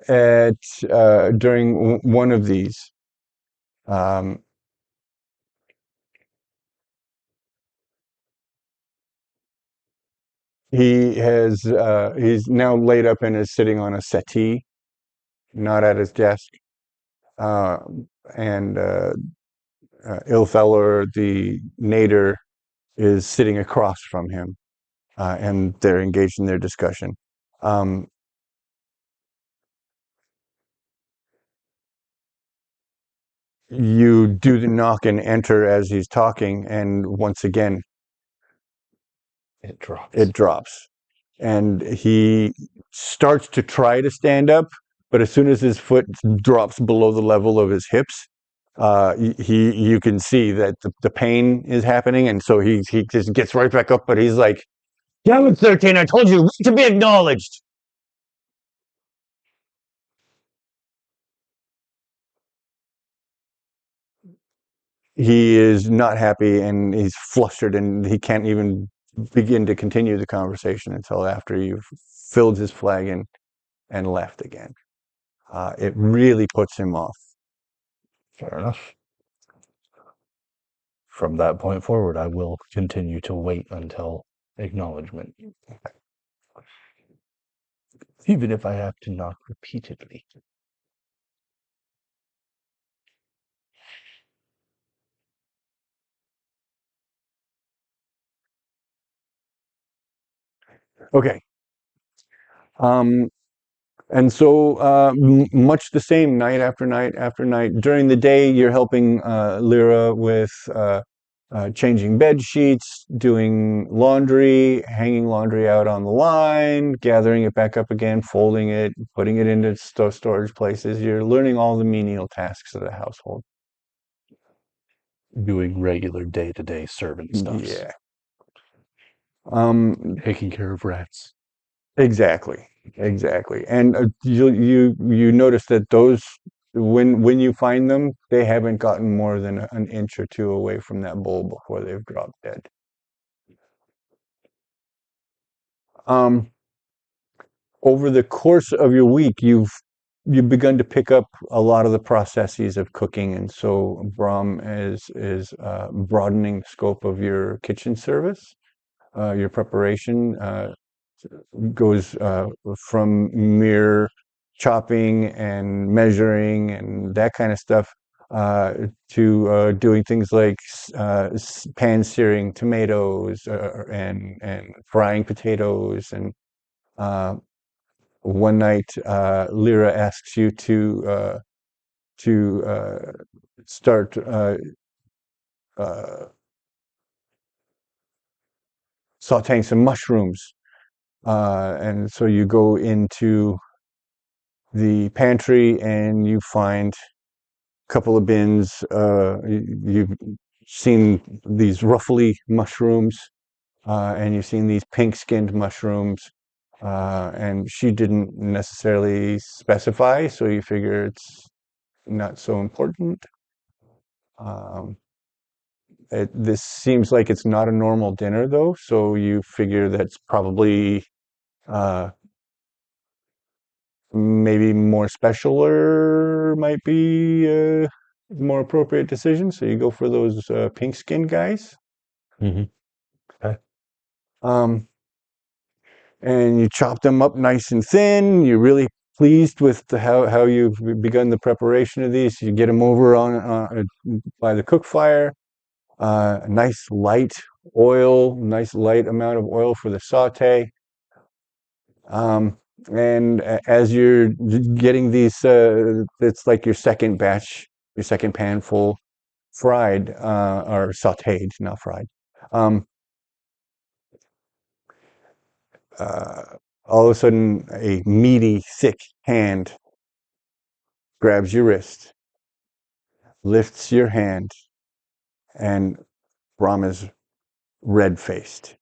at during one of these, um, he's now laid up and is sitting on a settee, not at his desk, uh, and Ilfeller, the nadir, is sitting across from him, and they're engaged in their discussion. Um, you do the knock and enter as he's talking, and once again, It drops. it drops. And he starts to try to stand up, but as soon as his foot drops below the level of his hips, you can see that the pain is happening, and so he just gets right back up, but he's like, "Damn it, 13, I told you to be acknowledged." He is not happy and he's flustered, and he can't even begin to continue the conversation until after you've filled his flagon and left again. It really puts him off. Fair enough. From that point forward, I will continue to wait until acknowledgement, even if I have to knock repeatedly. Okay. Um, and so much the same night after night after night. During the day, you're helping Lyra with changing bed sheets, doing laundry, hanging laundry out on the line, gathering it back up again, folding it, putting it into storage places. You're learning all the menial tasks of the household. Doing regular day-to-day servant stuffs. Yeah. Taking care of rats. Exactly. Exactly. And you notice that those when you find them, they haven't gotten more than an inch or two away from that bowl before they've dropped dead. Um, over the course of your week, you've begun to pick up a lot of the processes of cooking, and so Brahm is broadening the scope of your kitchen service, your preparation. Goes from mere chopping and measuring and that kind of stuff to doing things like pan searing tomatoes and frying potatoes and uh, one night, Lyra asks you to start sautéing some mushrooms, and so you go into the pantry and you find a couple of bins. You've seen these ruffly mushrooms, and you've seen these pink-skinned mushrooms, and she didn't necessarily specify, so you figure it's not so important. Um, this seems like it's not a normal dinner, though, so you figure that's probably uh, maybe more special or might be a more appropriate decision. So you go for those pink skin guys. Mm-hmm. Okay. Um, and you chop them up nice and thin. You're really pleased with how you've begun the preparation of these. You get them over on by the cook fire. Nice light oil, nice light amount of oil for the saute. Um, and as you're getting these, it's like your second batch, your second pan full fried, or sauteed, not fried. Um, uh, all of a sudden, a meaty, thick hand grabs your wrist, lifts your hand, and Brahm is red-faced.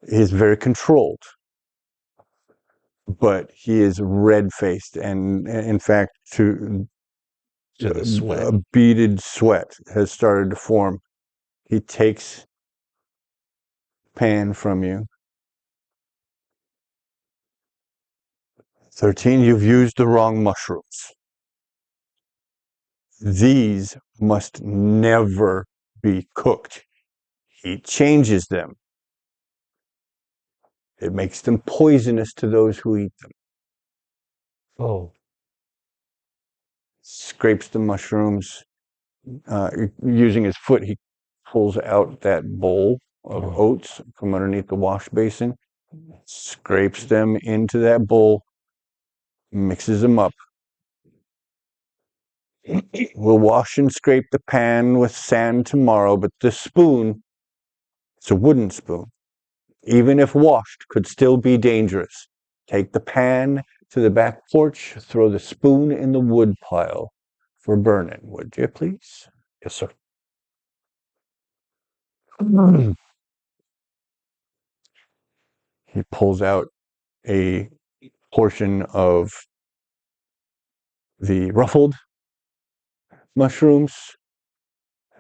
He's very controlled, but he is red-faced, and in fact, To the sweat. a beaded sweat has started to form. He takes pan from you. 13, you've used the wrong mushrooms. These must never be cooked. He changes them. It makes them poisonous to those who eat them. Oh. Scrapes the mushrooms. Using his foot, he pulls out that bowl of oats from underneath the wash basin, scrapes them into that bowl, mixes them up. We'll wash and scrape the pan with sand tomorrow, but the spoon, it's a wooden spoon, even if washed, could still be dangerous. Take the pan to the back porch, throw the spoon in the wood pile for burning, would you please? Yes, sir. He pulls out a portion of the ruffled mushrooms.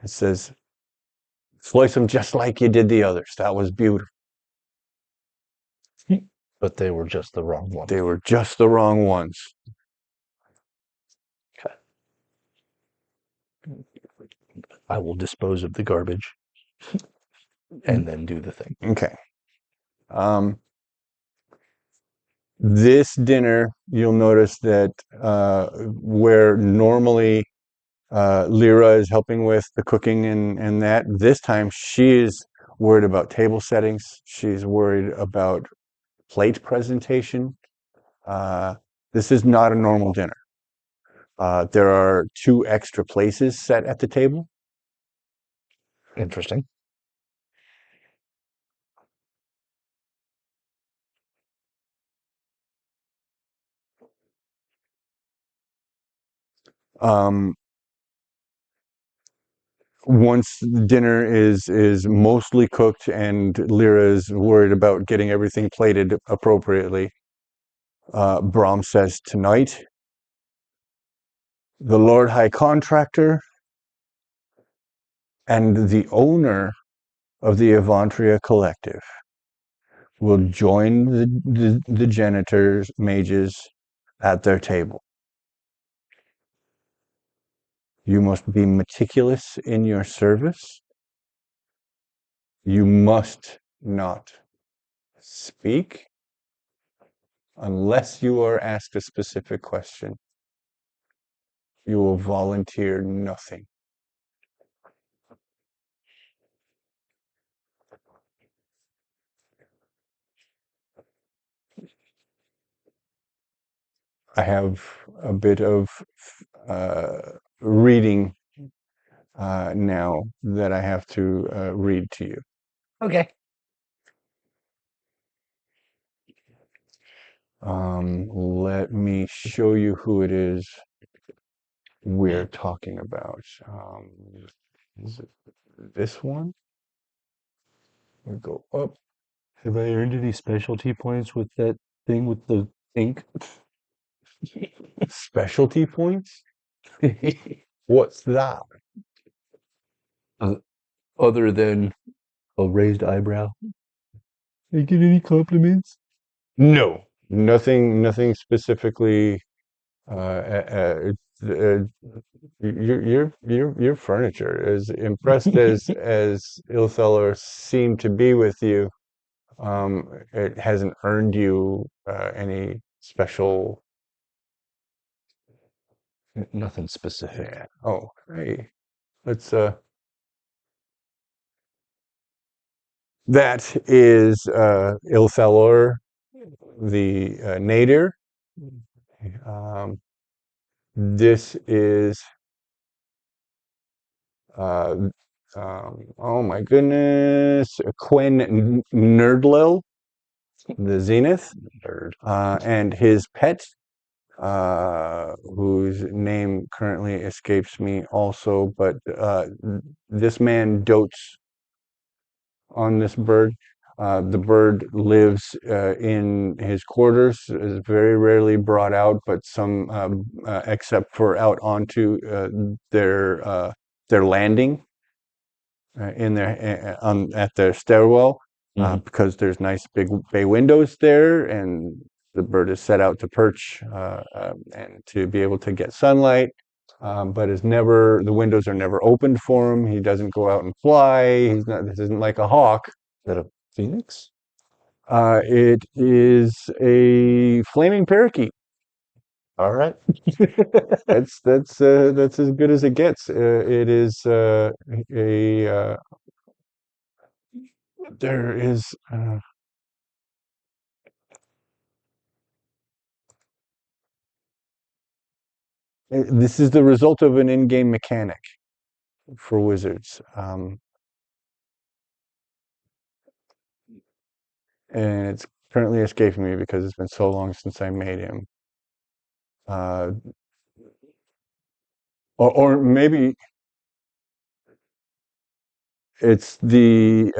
It says, slice them just like you did the others. That was beautiful. But they were just the wrong ones. They were just the wrong ones. Okay. I will dispose of the garbage and then do the thing. Okay. This dinner, you'll notice that where normally Lyra is helping with the cooking and that, this time she is worried about table settings. She's worried about plate presentation. This is not a normal dinner. There are 2 extra places set at the table. Interesting. Um, once dinner is mostly cooked and Lyra is worried about getting everything plated appropriately, Brahm says, tonight, the Lord High Contractor and the owner of the Avantria Collective will join the janitors, mages, at their table. You must be meticulous in your service. You must not speak unless you are asked a specific question. You will volunteer nothing. I have a bit of reading now that I have to read to you. Okay. Let me show you who it is we're talking about. Is it this one? We go up. Have I earned any specialty points with that thing with the ink? Specialty points? What's that? Other than a raised eyebrow? Did I get any compliments? No, nothing specifically. Your furniture, as impressed as Ilthelor seemed to be with you, it hasn't earned you any special. Nothing specific. Yeah. Oh, hey, let's. That is Ilthelor, the nadir. Um, this is uh, oh my goodness, Quen Nerdlil, the Zenith, Nerd. and his pet, whose name currently escapes me also, but this man dotes on this bird. The bird lives in his quarters, is very rarely brought out, but some, except for out onto their landing in their at their stairwell, Mhm. because there's nice big bay windows there, and the bird is set out to perch and to be able to get sunlight. But is never the windows are never opened for him. He doesn't go out and fly. He's not. This isn't like a hawk. Is that a phoenix? It is a flaming parakeet. All right. That's as good as it gets. It is a there is. This is the result of an in-game mechanic for wizards, and it's currently escaping me because it's been so long since I made him. Uh, or maybe it's the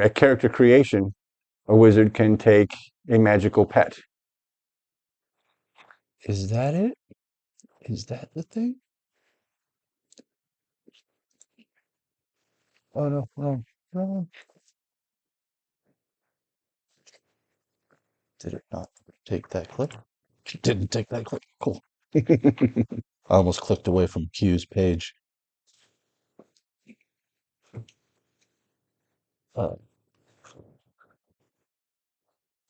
at character creation. A wizard can take a magical pet. Is that it? Is that the thing? Oh no, no, no. Did it not take that click? It didn't take that click. Cool. I almost clicked away from Q's page. Uh,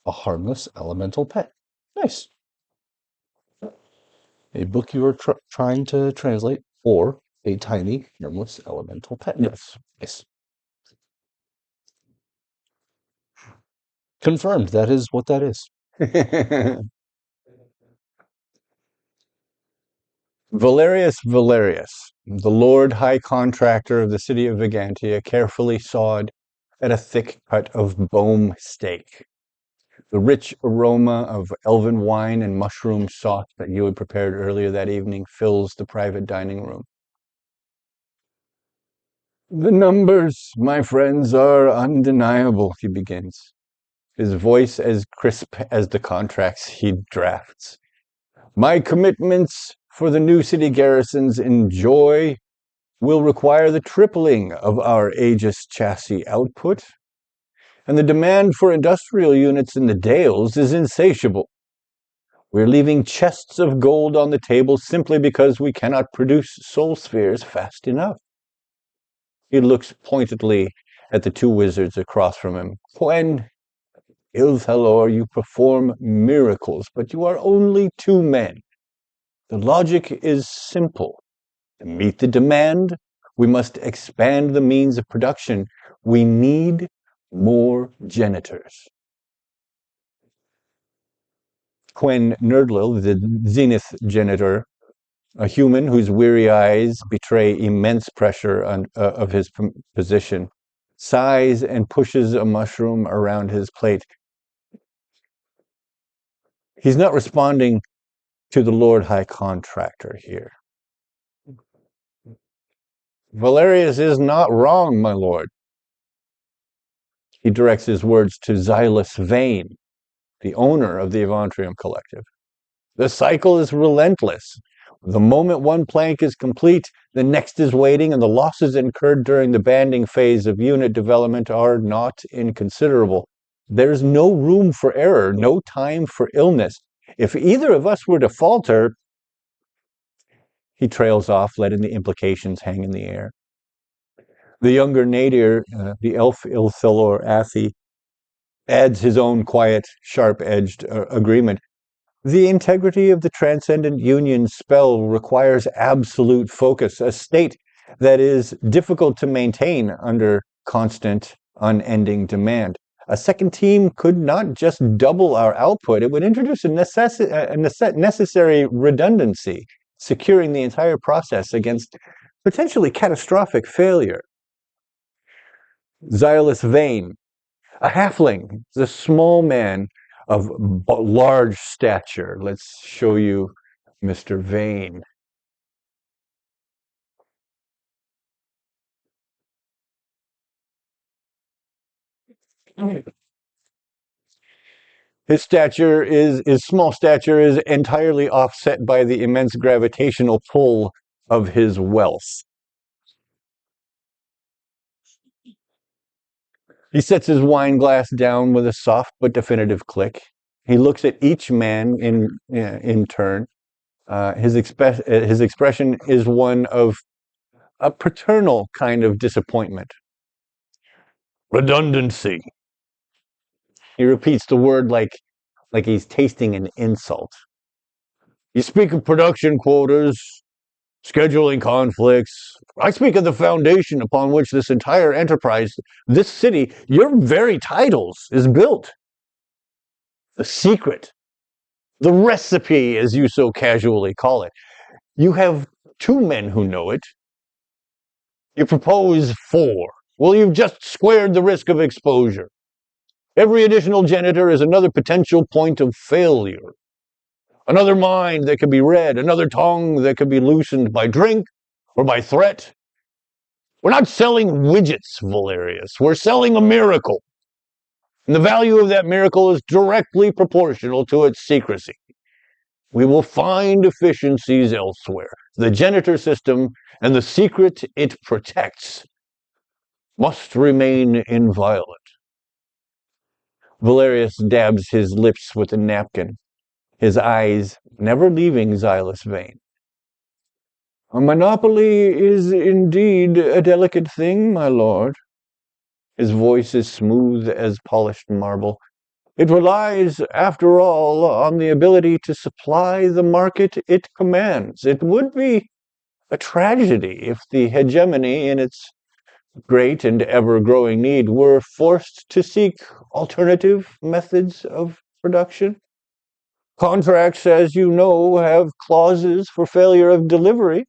a harmless elemental pet. Nice. A book you are trying to translate, or a tiny, harmless elemental pet. Yes. Nice. Confirmed. That is what that is. Valerius, the Lord High Contractor of the city of Vigantia, carefully sawed at a thick cut of bome steak. The rich aroma of elven wine and mushroom sauce that you had prepared earlier that evening fills the private dining room. The numbers, my friends, are undeniable, he begins, his voice as crisp as the contracts he drafts. My commitments for the new city garrisons in Joy will require the tripling of our Aegis chassis output, and the demand for industrial units in the Dales is insatiable. We're leaving chests of gold on the table simply because we cannot produce soul spheres fast enough. He looks pointedly at the two wizards across from him. When, Ilthalor, you perform miracles, but you are only two men. The logic is simple. To meet the demand, we must expand the means of production. We need more janitors. Quen Nerdlil, the Zenith Genitor, a human whose weary eyes betray immense pressure of his position, sighs and pushes a mushroom around his plate. He's not responding to the Lord High Contractor here. Valerius is not wrong, my lord. He directs his words to Xylus Vane, the owner of the Evantrium Collective. The cycle is relentless. The moment one plank is complete, the next is waiting, and the losses incurred during the banding phase of unit development are not inconsiderable. There's no room for error, no time for illness. If either of us were to falter, he trails off, letting the implications hang in the air. The younger nadir, the elf Ilthilor Athi, adds his own quiet, sharp-edged agreement. The integrity of the Transcendent Union spell requires absolute focus, a state that is difficult to maintain under constant, unending demand. A second team could not just double our output, it would introduce a necessary redundancy, securing the entire process against potentially catastrophic failure. Xylus Vane, a halfling, the small man of large stature. Let's show you Mr. Vane. His small stature is entirely offset by the immense gravitational pull of his wealth. He sets his wine glass down with a soft but definitive click. He looks at each man in turn. His expression is one of a paternal kind of disappointment. Redundancy. He repeats the word like he's tasting an insult. You speak of production quotas, scheduling conflicts. I speak of the foundation upon which this entire enterprise, this city, your very titles, is built. The secret, the recipe, as you so casually call it. You have 2 men who know it. You propose 4. Well, you've just squared the risk of exposure. Every additional janitor is another potential point of failure. Another mind that could be read, another tongue that could be loosened by drink or by threat. We're not selling widgets, Valerius. We're selling a miracle. And the value of that miracle is directly proportional to its secrecy. We will find efficiencies elsewhere. The janitor system and the secret it protects must remain inviolate. Valerius dabs his lips with a napkin, his eyes never leaving Xylus Vane. A monopoly is indeed a delicate thing, my lord. His voice is smooth as polished marble. It relies, after all, on the ability to supply the market it commands. It would be a tragedy if the hegemony, in its great and ever-growing need, were forced to seek alternative methods of production. Contracts, as you know, have clauses for failure of delivery.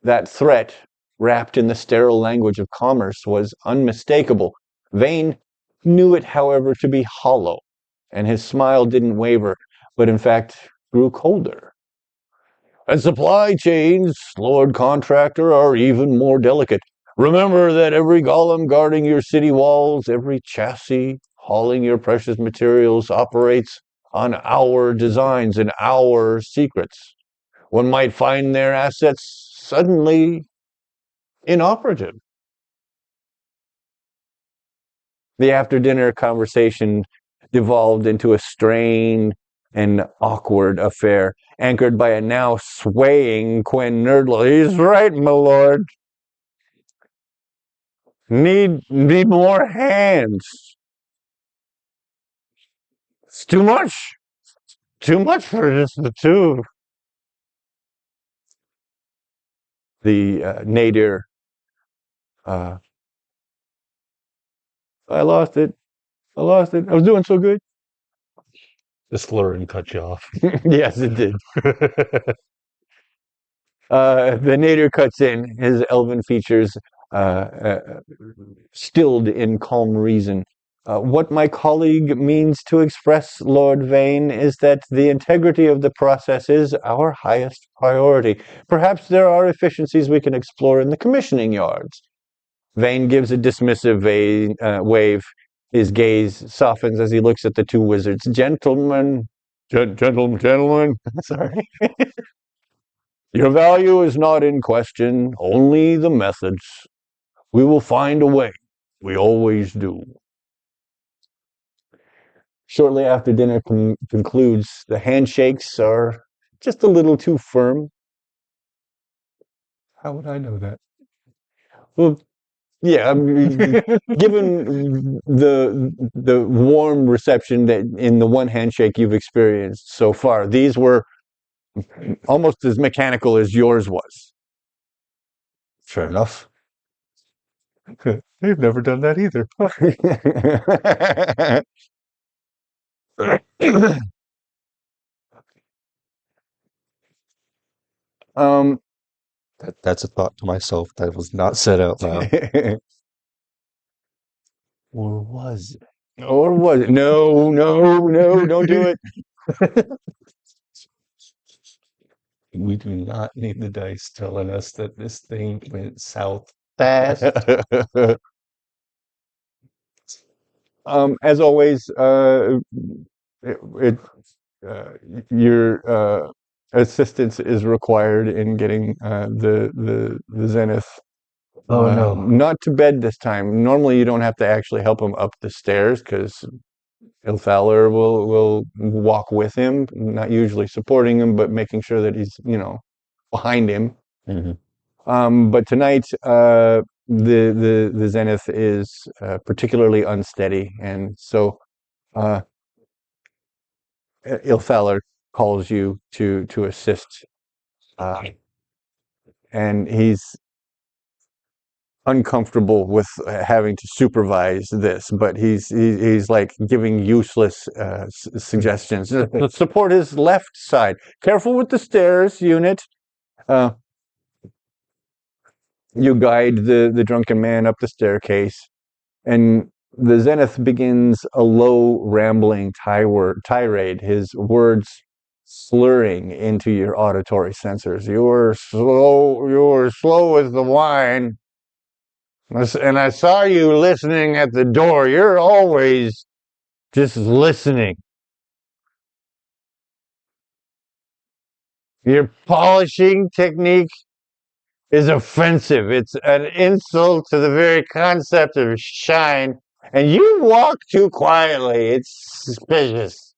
That threat, wrapped in the sterile language of commerce, was unmistakable. Vane knew it, however, to be hollow, and his smile didn't waver, but in fact grew colder. And supply chains, Lord Contractor, are even more delicate. Remember that every golem guarding your city walls, every chassis hauling your precious materials operates on our designs and our secrets. One might find their assets suddenly inoperative. The after-dinner conversation devolved into a strained and awkward affair, anchored by a now swaying Quen Nerdler. He's right, my lord. Need more hands. It's too much. Too much for just the 2. The nadir. I lost it. I was doing so good. The slurring cut you off. Yes, it did. The nadir cuts in, his elven features uh, uh, stilled in calm reason. What my colleague means to express, Lord Vane, is that the integrity of the process is our highest priority. Perhaps there are efficiencies we can explore in the commissioning yards. Vane gives a dismissive wave. His gaze softens as he looks at the two wizards. Gentlemen, sorry. Your value is not in question, only the methods. We will find a way. We always do. Shortly after dinner concludes, the handshakes are just a little too firm. How would I know that? Well, yeah, I mean, given the warm reception that in the one handshake you've experienced so far, these were almost as mechanical as yours was. Fair enough. They've never done that either. um, That's a thought to myself that was not said out loud. Or was or was it? No, no, no, don't do it. We do not need the dice telling us that this thing went south fast. As always, it, it, uh, your assistance is required in getting the Zenith Oh no. not to bed this time. Normally, you don't have to actually help him up the stairs because Ilthaler will walk with him, not usually supporting him, but making sure that he's behind him. But tonight, the Zenith is particularly unsteady, and so Ilthaler calls you to assist, and he's uncomfortable with having to supervise this, but he's like giving useless suggestions. Support his left side. Careful with the stairs, unit. Uh, you guide the drunken man up the staircase, and the Zenith begins a low, rambling tirade, his words slurring into your auditory sensors. You're slow as the wine. And I saw you listening at the door. You're always just listening. Your polishing technique is offensive. It's an insult to the very concept of shine. And you walk too quietly. It's suspicious.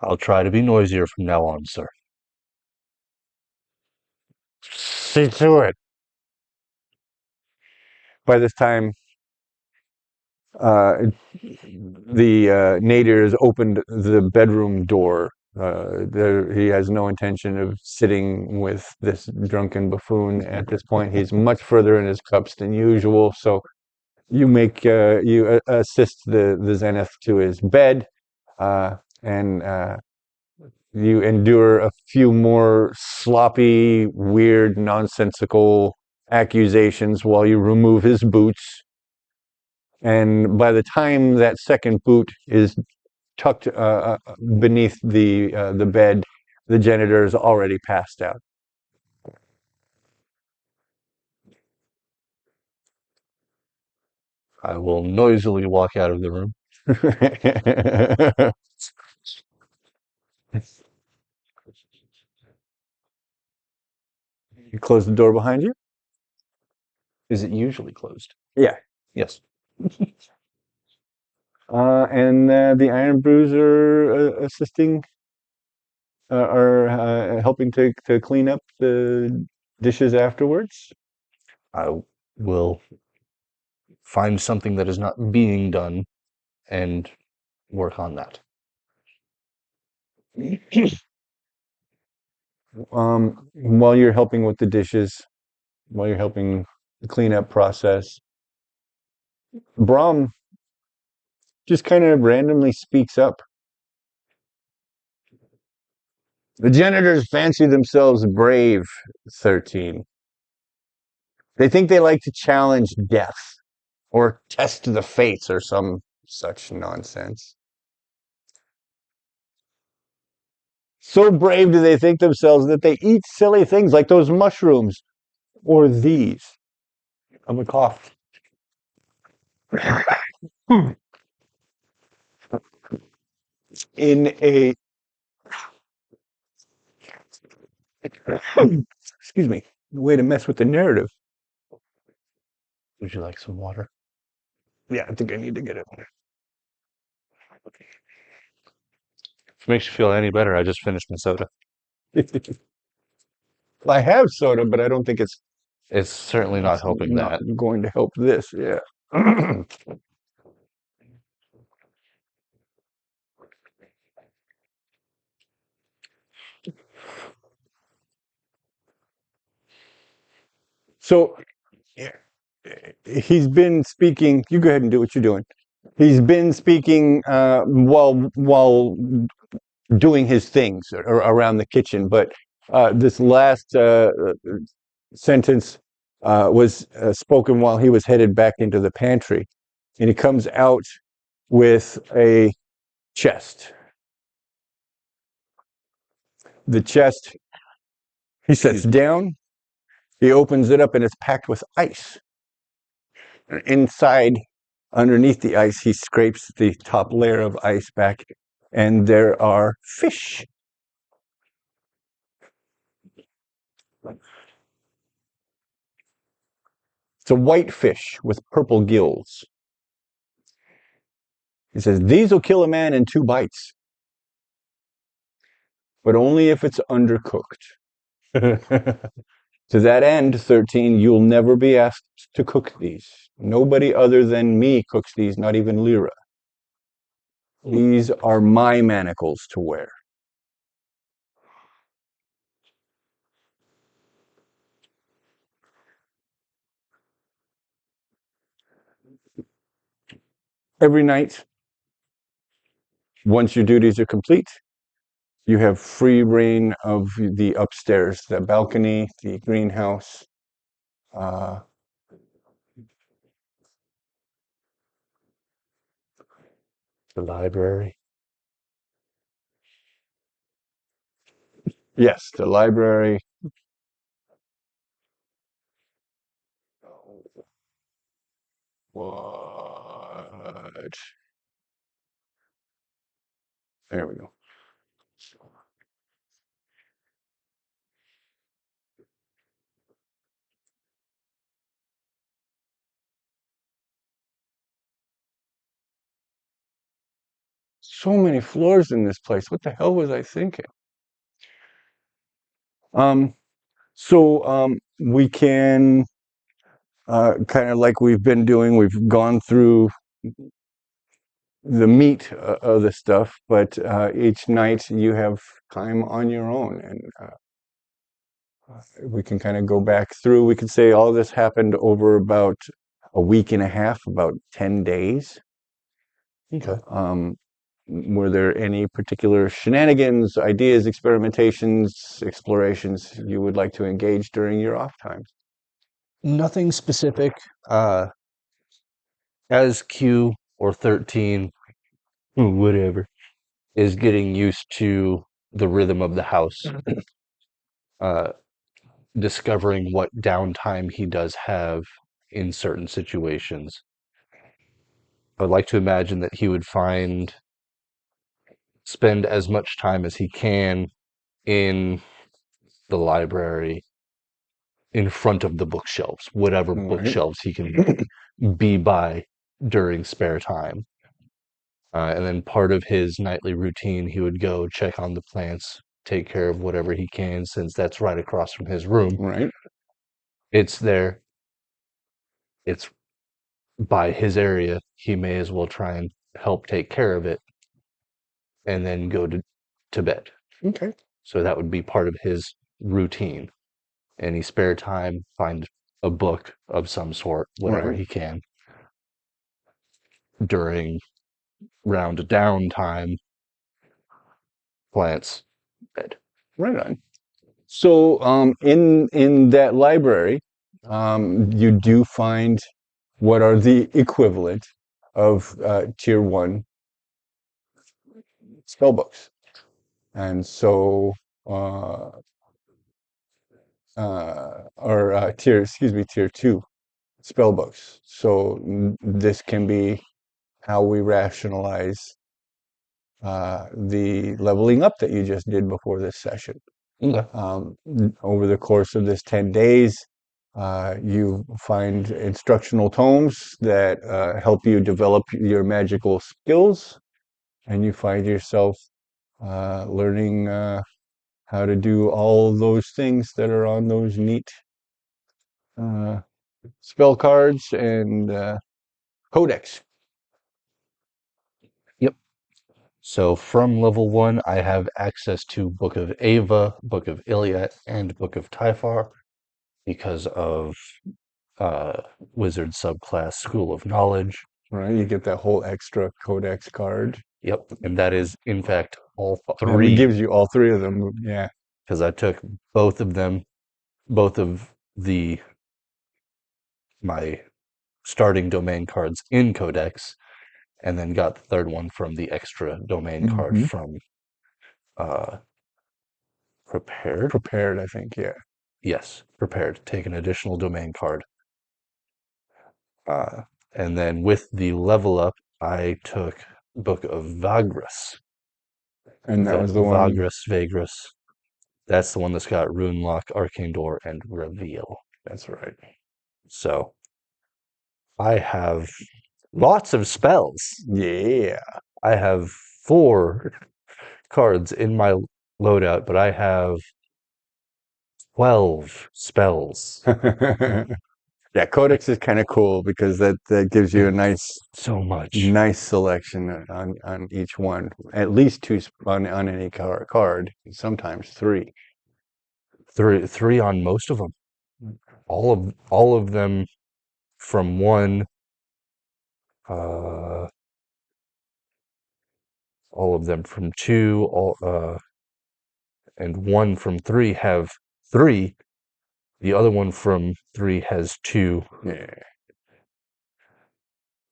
I'll try to be noisier from now on, sir. See to it. By this time, uh, the nadir has opened the bedroom door. He has no intention of sitting with this drunken buffoon at this point. He's much further in his cups than usual. So you assist the Zenith to his bed, and you endure a few more sloppy, weird, nonsensical accusations while you remove his boots. And by the time that second boot is tucked beneath the bed, the janitor is already passed out. I will noisily walk out of the room. You close the door behind you? Is it usually closed? Yeah. Yes. And the Iron Brews are assisting, are helping to clean up the dishes afterwards. I will find something that is not being done and work on that. While you're helping with the dishes, while you're helping the cleanup process, Brahm just kind of randomly speaks up. The janitors fancy themselves brave, 13. They think they like to challenge death or test the fates or some such nonsense. So brave do they think themselves that they eat silly things like those mushrooms or these. I'm a cough. In a excuse me, way to mess with the narrative. Would you like some water? Yeah, I think I need to get it. If it makes you feel any better, I just finished my soda. I have soda, but I don't think It's certainly not it's helping not that. going to help this. Yeah. So he's been speaking. You go ahead and do what you're doing. He's been speaking while doing his things around the kitchen, but this last sentence was spoken while he was headed back into the pantry, and he comes out with a chest. The chest. He sits down. He opens it up, and it's packed with ice. Inside, underneath the ice, he scrapes the top layer of ice back, and there are fish. It's a white fish with purple gills. He says, "These will kill a man in 2 bites, but only if it's undercooked." To that end, 13, you'll never be asked to cook these. Nobody other than me cooks these, not even Lyra. These are my manacles to wear. Every night, once your duties are complete, you have free reign of the upstairs, the balcony, the greenhouse. Uh, The library. yes, the library. What? There we go. So many floors in this place. What the hell was I thinking? Um, we can kind of like we've been doing. We've gone through the meat of the stuff, but each night you have time on your own, and we can kind of go back through. We could say all this happened over about a week and a half, about 10 days. Okay. Were there any particular shenanigans, ideas, experimentations, explorations you would like to engage during your off times? Nothing specific. As Q or 13, whatever, is getting used to the rhythm of the house, uh, discovering what downtime he does have in certain situations. I would like to imagine that he would spend as much time as he can in the library in front of the bookshelves, whatever Right. bookshelves he can be by during spare time. And then part of his nightly routine, he would go check on the plants, take care of whatever he can, since that's right across from his room. Right. It's there, it's by his area. He may as well try and help take care of it and then go to bed. Okay. So that would be part of his routine. Any spare time, find a book of some sort, whatever Right. he can, during round downtime, plants, bed. Right on. So, in that library, you do find what are the equivalent of tier one spell books, and so uh, or tier two spell books. So this can be how we rationalize the leveling up that you just did before this session. Okay. Over the course of this 10 days, you find instructional tomes that help you develop your magical skills, and you find yourself learning how to do all those things that are on those neat uh, spell cards and codex. Yep. So from level 1, I have access to Book of Ava, Book of Iliad, and Book of Typhar because of Wizard subclass School of Knowledge. Right, you get that whole extra codex card. Yep. And that is, in fact, all And it three, gives you all three of them. Yeah. because I took both of them, both of the my starting domain cards in Codex, and then got the third one from the extra domain card Hmm. from uh, Prepared. Prepared, I think. Yeah. Yes, Prepared. Take an additional domain card. Uh, and then with the level up, I took Book of Vagris. And that was the one. Vagris. That's the one that's got Rune Lock, Arcane Door, and Reveal. That's right. So I have lots of spells. Yeah. I have 4 cards in my loadout, but I have 12 spells. Yeah, codex is kind of cool because that gives you a So much. nice selection on each one. At least two on any card, sometimes three. Three on most of them. All of them from one. Uh, all of them from 2. And one from 3 have 3. The other one from 3 has 2. Yeah.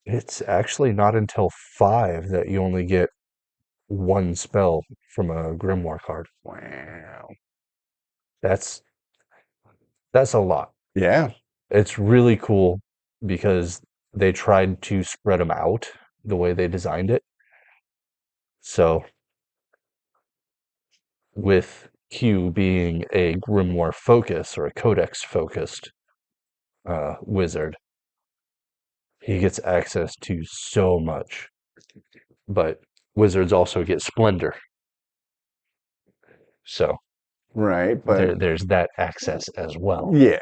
It's actually not until 5 that you only get one spell from a Grimoire card. Wow. That's a lot. Yeah. It's really cool because they tried to spread them out the way they designed it. So with Q being a Grimoire focus or a Codex focused wizard, he gets access to so much. But wizards also get Splendor. So Right, but there's that access as well. yeah,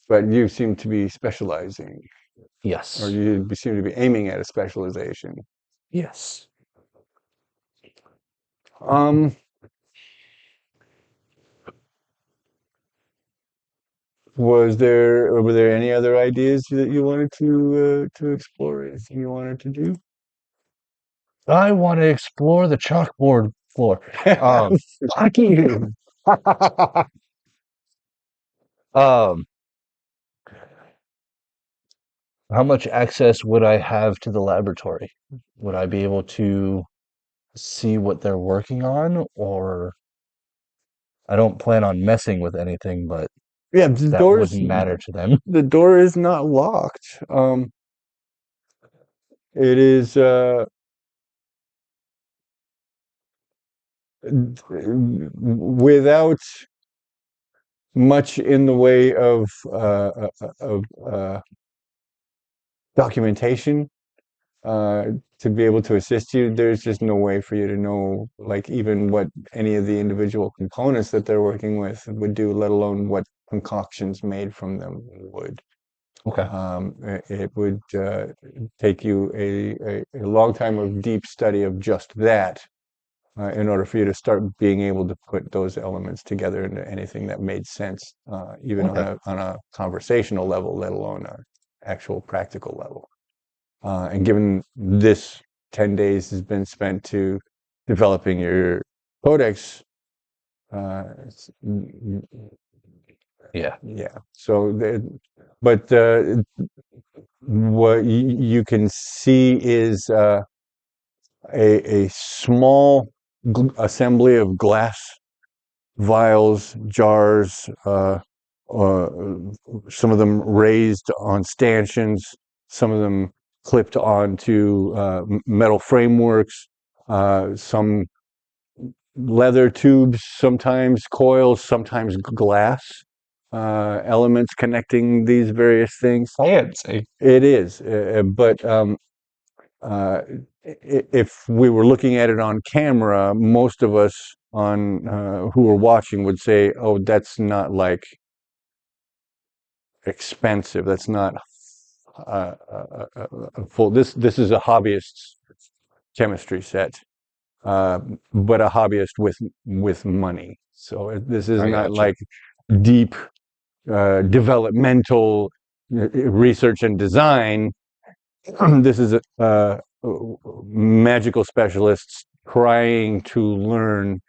but you seem to be specializing, or Yes. you seem to be aiming at a specialization. Yes. Um, were there any other ideas that you wanted to explore? Anything you wanted to do? I want to explore the chalkboard floor. Fuck you. Um, how much access would I have to the laboratory? Would I be able to see what they're working on, or I don't plan on messing with anything, but Yeah, that wouldn't matter to them. the door is not locked. It is without much in the way of documentation uh, to be able to assist you. There's just no way for you to know, like, even what any of the individual components that they're working with would do, let alone what concoctions made from them would. Okay. It would take you a long time of deep study of just that in order for you to start being able to put those elements together into anything that made sense, even Okay. on a conversational level, let alone an actual practical level. And given this 10 days has been spent to developing your codex. Yeah. Yeah. So, but what you can see is a small assembly of glass vials, jars, uh, some of them raised on stanchions, some of them clipped onto metal frameworks, some leather tubes, sometimes coils, sometimes glass elements connecting these various things. Fancy. It is, but if we were looking at it on camera, most of us on who were watching would say, "Oh, that's not like expensive. That's not a full. This is a hobbyist's chemistry set, but a hobbyist with money. So this is I not gotcha. like deep developmental research and design. This is magical specialists trying to learn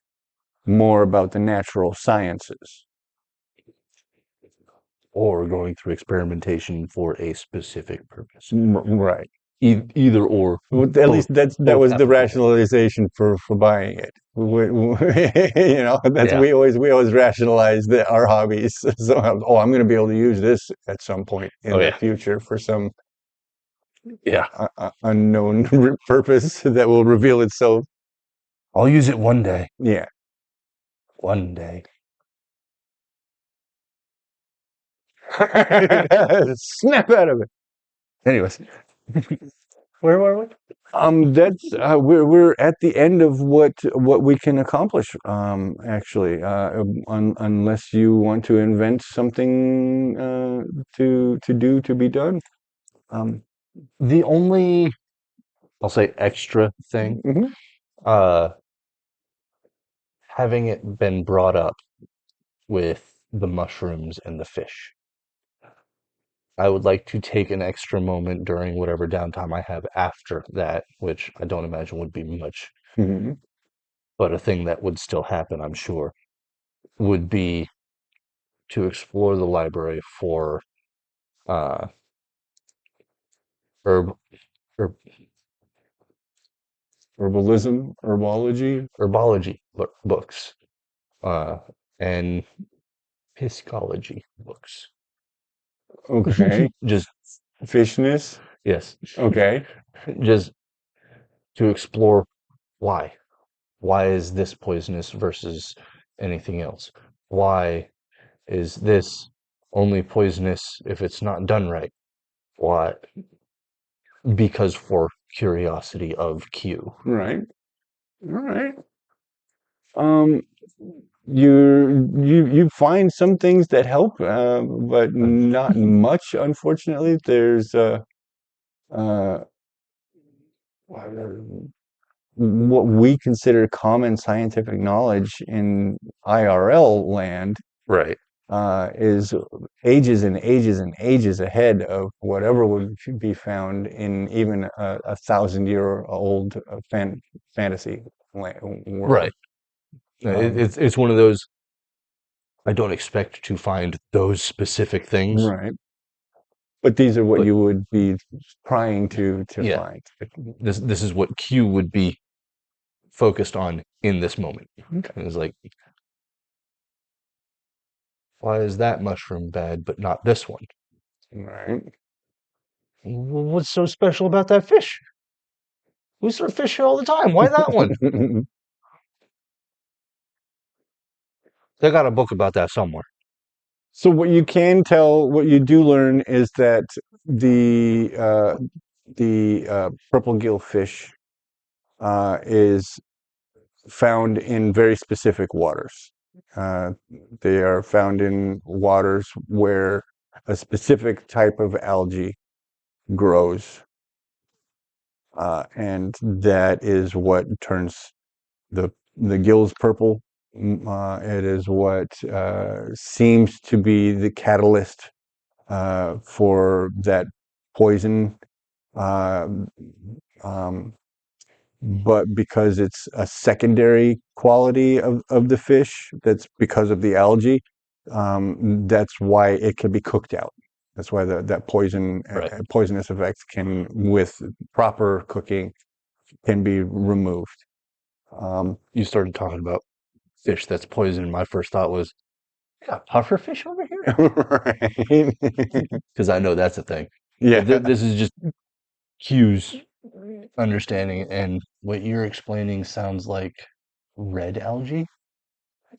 more about the natural sciences. Or going through experimentation for a specific purpose. Right. Either or. Well, at Both, least that both was the applicable. rationalization for buying it. That's Yeah. we always rationalize our hobbies. So, oh, I'm going to be able to use this at some point in Oh the yeah. future for some Yeah. unknown purpose that will reveal itself. I'll use it one day. Yeah. One day. Snap out of it. Anyways, Where were we? that's we're at the end of what we can accomplish. Actually, unless you want to invent something to be done. The only, I'll say, extra thing, Mhm. uh, having it been brought up with the mushrooms and the fish. I would like to take an extra moment during whatever downtime I have after that, which I don't imagine would be much, Mhm. but a thing that would still happen, I'm sure, would be to explore the library for uh, herb, herb Herbalism, herbology. herbology books uh, and piscology books. Okay. Just Fishness. yes, Okay. just to explore why. Why is this poisonous versus anything else? Why is this only poisonous if it's not done right? Why? Because for curiosity of Q. Right. All right. Um, you find some things that help, but not much. Unfortunately, there's uh, what we consider common scientific knowledge in IRL land Right. is ages and ages and ages ahead of whatever would be found in even a 1,000-year-old fantasy world. Right. It's one of those. I don't expect to find those specific things, Right. But these are what but you would be trying to yeah, find. this is what Q would be focused on in this moment. Okay. And it's like, why is that mushroom bad but not this one? Right. What's so special about that fish? We serve fish here all the time. Why that one? They got a book about that somewhere. So what you can tell, what you do learn is that the purple gillfish is found in very specific waters. Uh, they are found in waters where a specific type of algae grows, and that is what turns the gills purple. It is what seems to be the catalyst for that poison. Uh, um, but because it's a secondary quality of the fish, that's because of the algae. That's why it can be cooked out. That's why that Right. poisonous effects can, with proper cooking, can be removed. You started talking about fish that's poisoned. My first thought was, got puffer fish over here? Right. Because I know that's a thing. But Yeah. this is just Q's understanding, and what you're explaining sounds like red algae.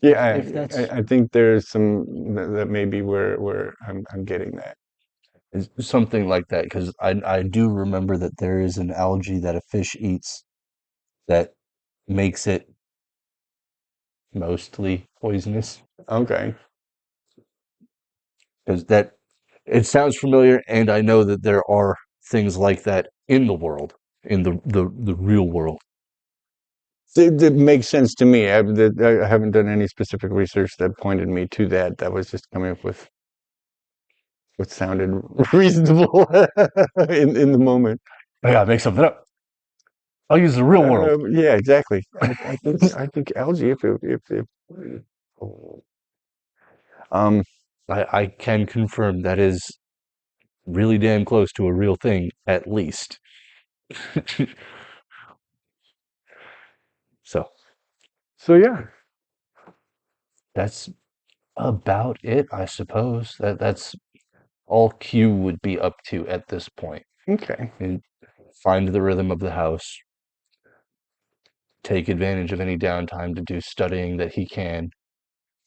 Yeah, If that's I think there's some that may be where I'm getting that. is something like that, because I do remember that there is an algae that a fish eats that makes it mostly poisonous. Okay. Because that it sounds familiar, and I know that there are things like that in the world, in the real world. It makes sense to me. I haven't done any specific research that pointed me to that. That was just coming up with what sounded reasonable in the moment. I gotta make something up. I'll use the real world. Yeah, exactly. I think algae. If um I can confirm that is really damn close to a real thing, at least. So so yeah. that's about it, I suppose. That's all Q would be up to at this point. Okay. And find the rhythm of the house, take advantage of any downtime to do studying that he can,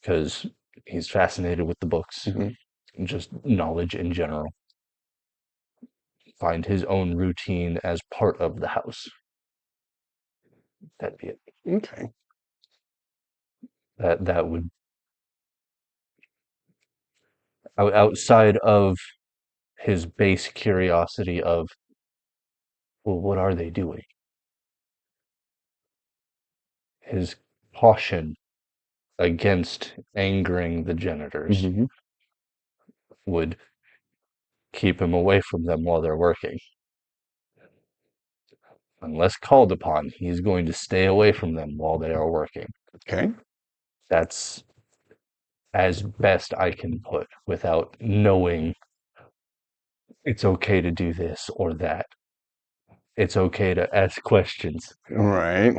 because he's fascinated with the books Hmm. and just knowledge in general. Find his own routine as part of the house. That'd be it. Okay. That would outside of his base curiosity of, well, what are they doing? His caution against angering the janitors Hmm. would keep him away from them while they're working. Unless called upon, he's going to stay away from them while they are working. Okay. That's as best I can put without knowing it's okay to do this or that. It's okay to ask questions. Right.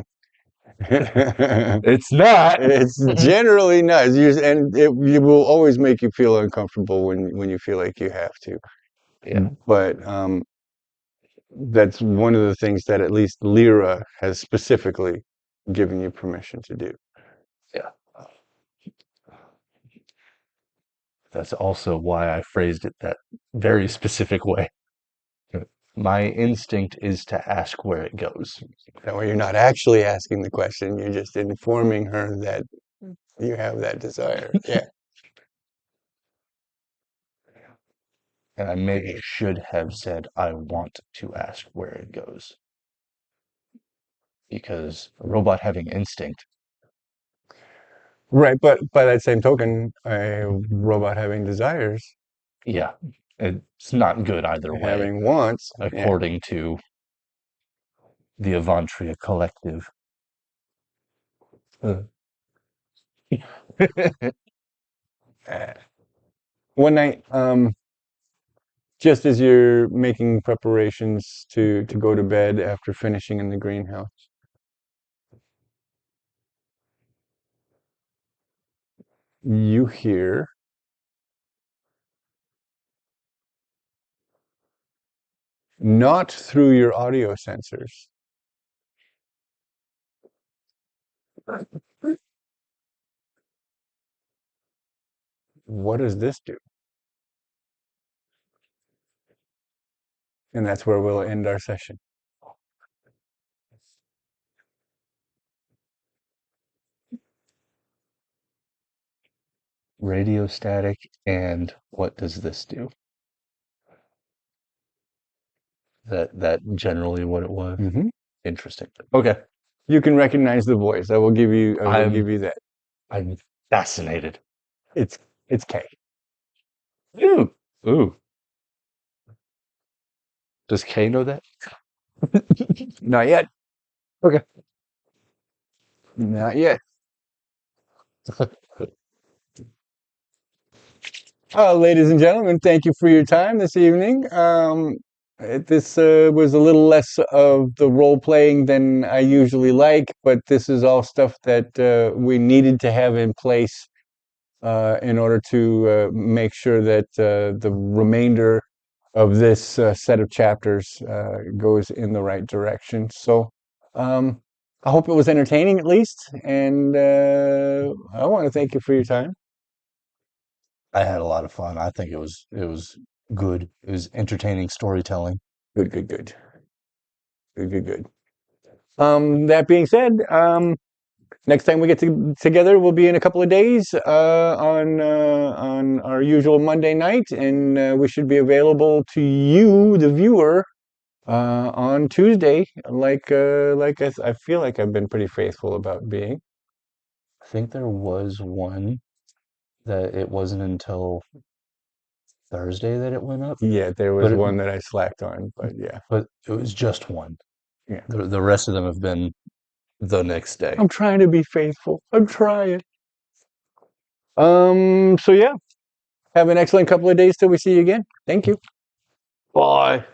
It's not. It's generally not. And you will always make you feel uncomfortable when you feel like you have to. Yeah, But that's one of the things that at least Lyra has specifically given you permission to do. yeah. That's also why I phrased it that very specific way. My instinct is to ask where it goes. That way, you're not actually asking the question; you're just informing her that you have that desire. Yeah. And I maybe should have said, I want to ask where it goes. Because a robot having instinct, Right. But by that same token, a robot having desires, yeah, it's not good either way, having wants, yeah. according to the Avantria Collective. Uh. Uh, One night, just as you're making preparations to go to bed after finishing in the greenhouse, you hear not through your audio sensors. What does this do? And that's where we'll end our session. Radio static, and what does this do? That generally what it was. Hmm. Interesting. Okay, You can recognize the voice. I will I'm give you that. I'm fascinated. It's it's K. Ooh, ooh. Does Kay know that? Not yet. Okay. Not yet. Ladies and gentlemen, thank you for your time this evening. This was a little less of the role playing than I usually like, but this is all stuff that we needed to have in place in order to make sure that the remainder of this set of chapters goes in the right direction. So um, I hope it was entertaining at least, and I want to thank you for your time. I had a lot of fun. I think it was good. It was entertaining storytelling. Good, good, good, good, good, good. That being said, next time we get together will be in a couple of days on our usual Monday night, and we should be available to you, the viewer, on Tuesday. I feel like I've been pretty faithful about being. I think there was one that it wasn't until Thursday that it went up, Yeah, there was but it, one that I slacked on, but yeah, but it was just one. yeah. The rest of them have been the next day. I'm trying to be faithful. I'm trying. So yeah, have an excellent couple of days till we see you again. Thank you. Bye.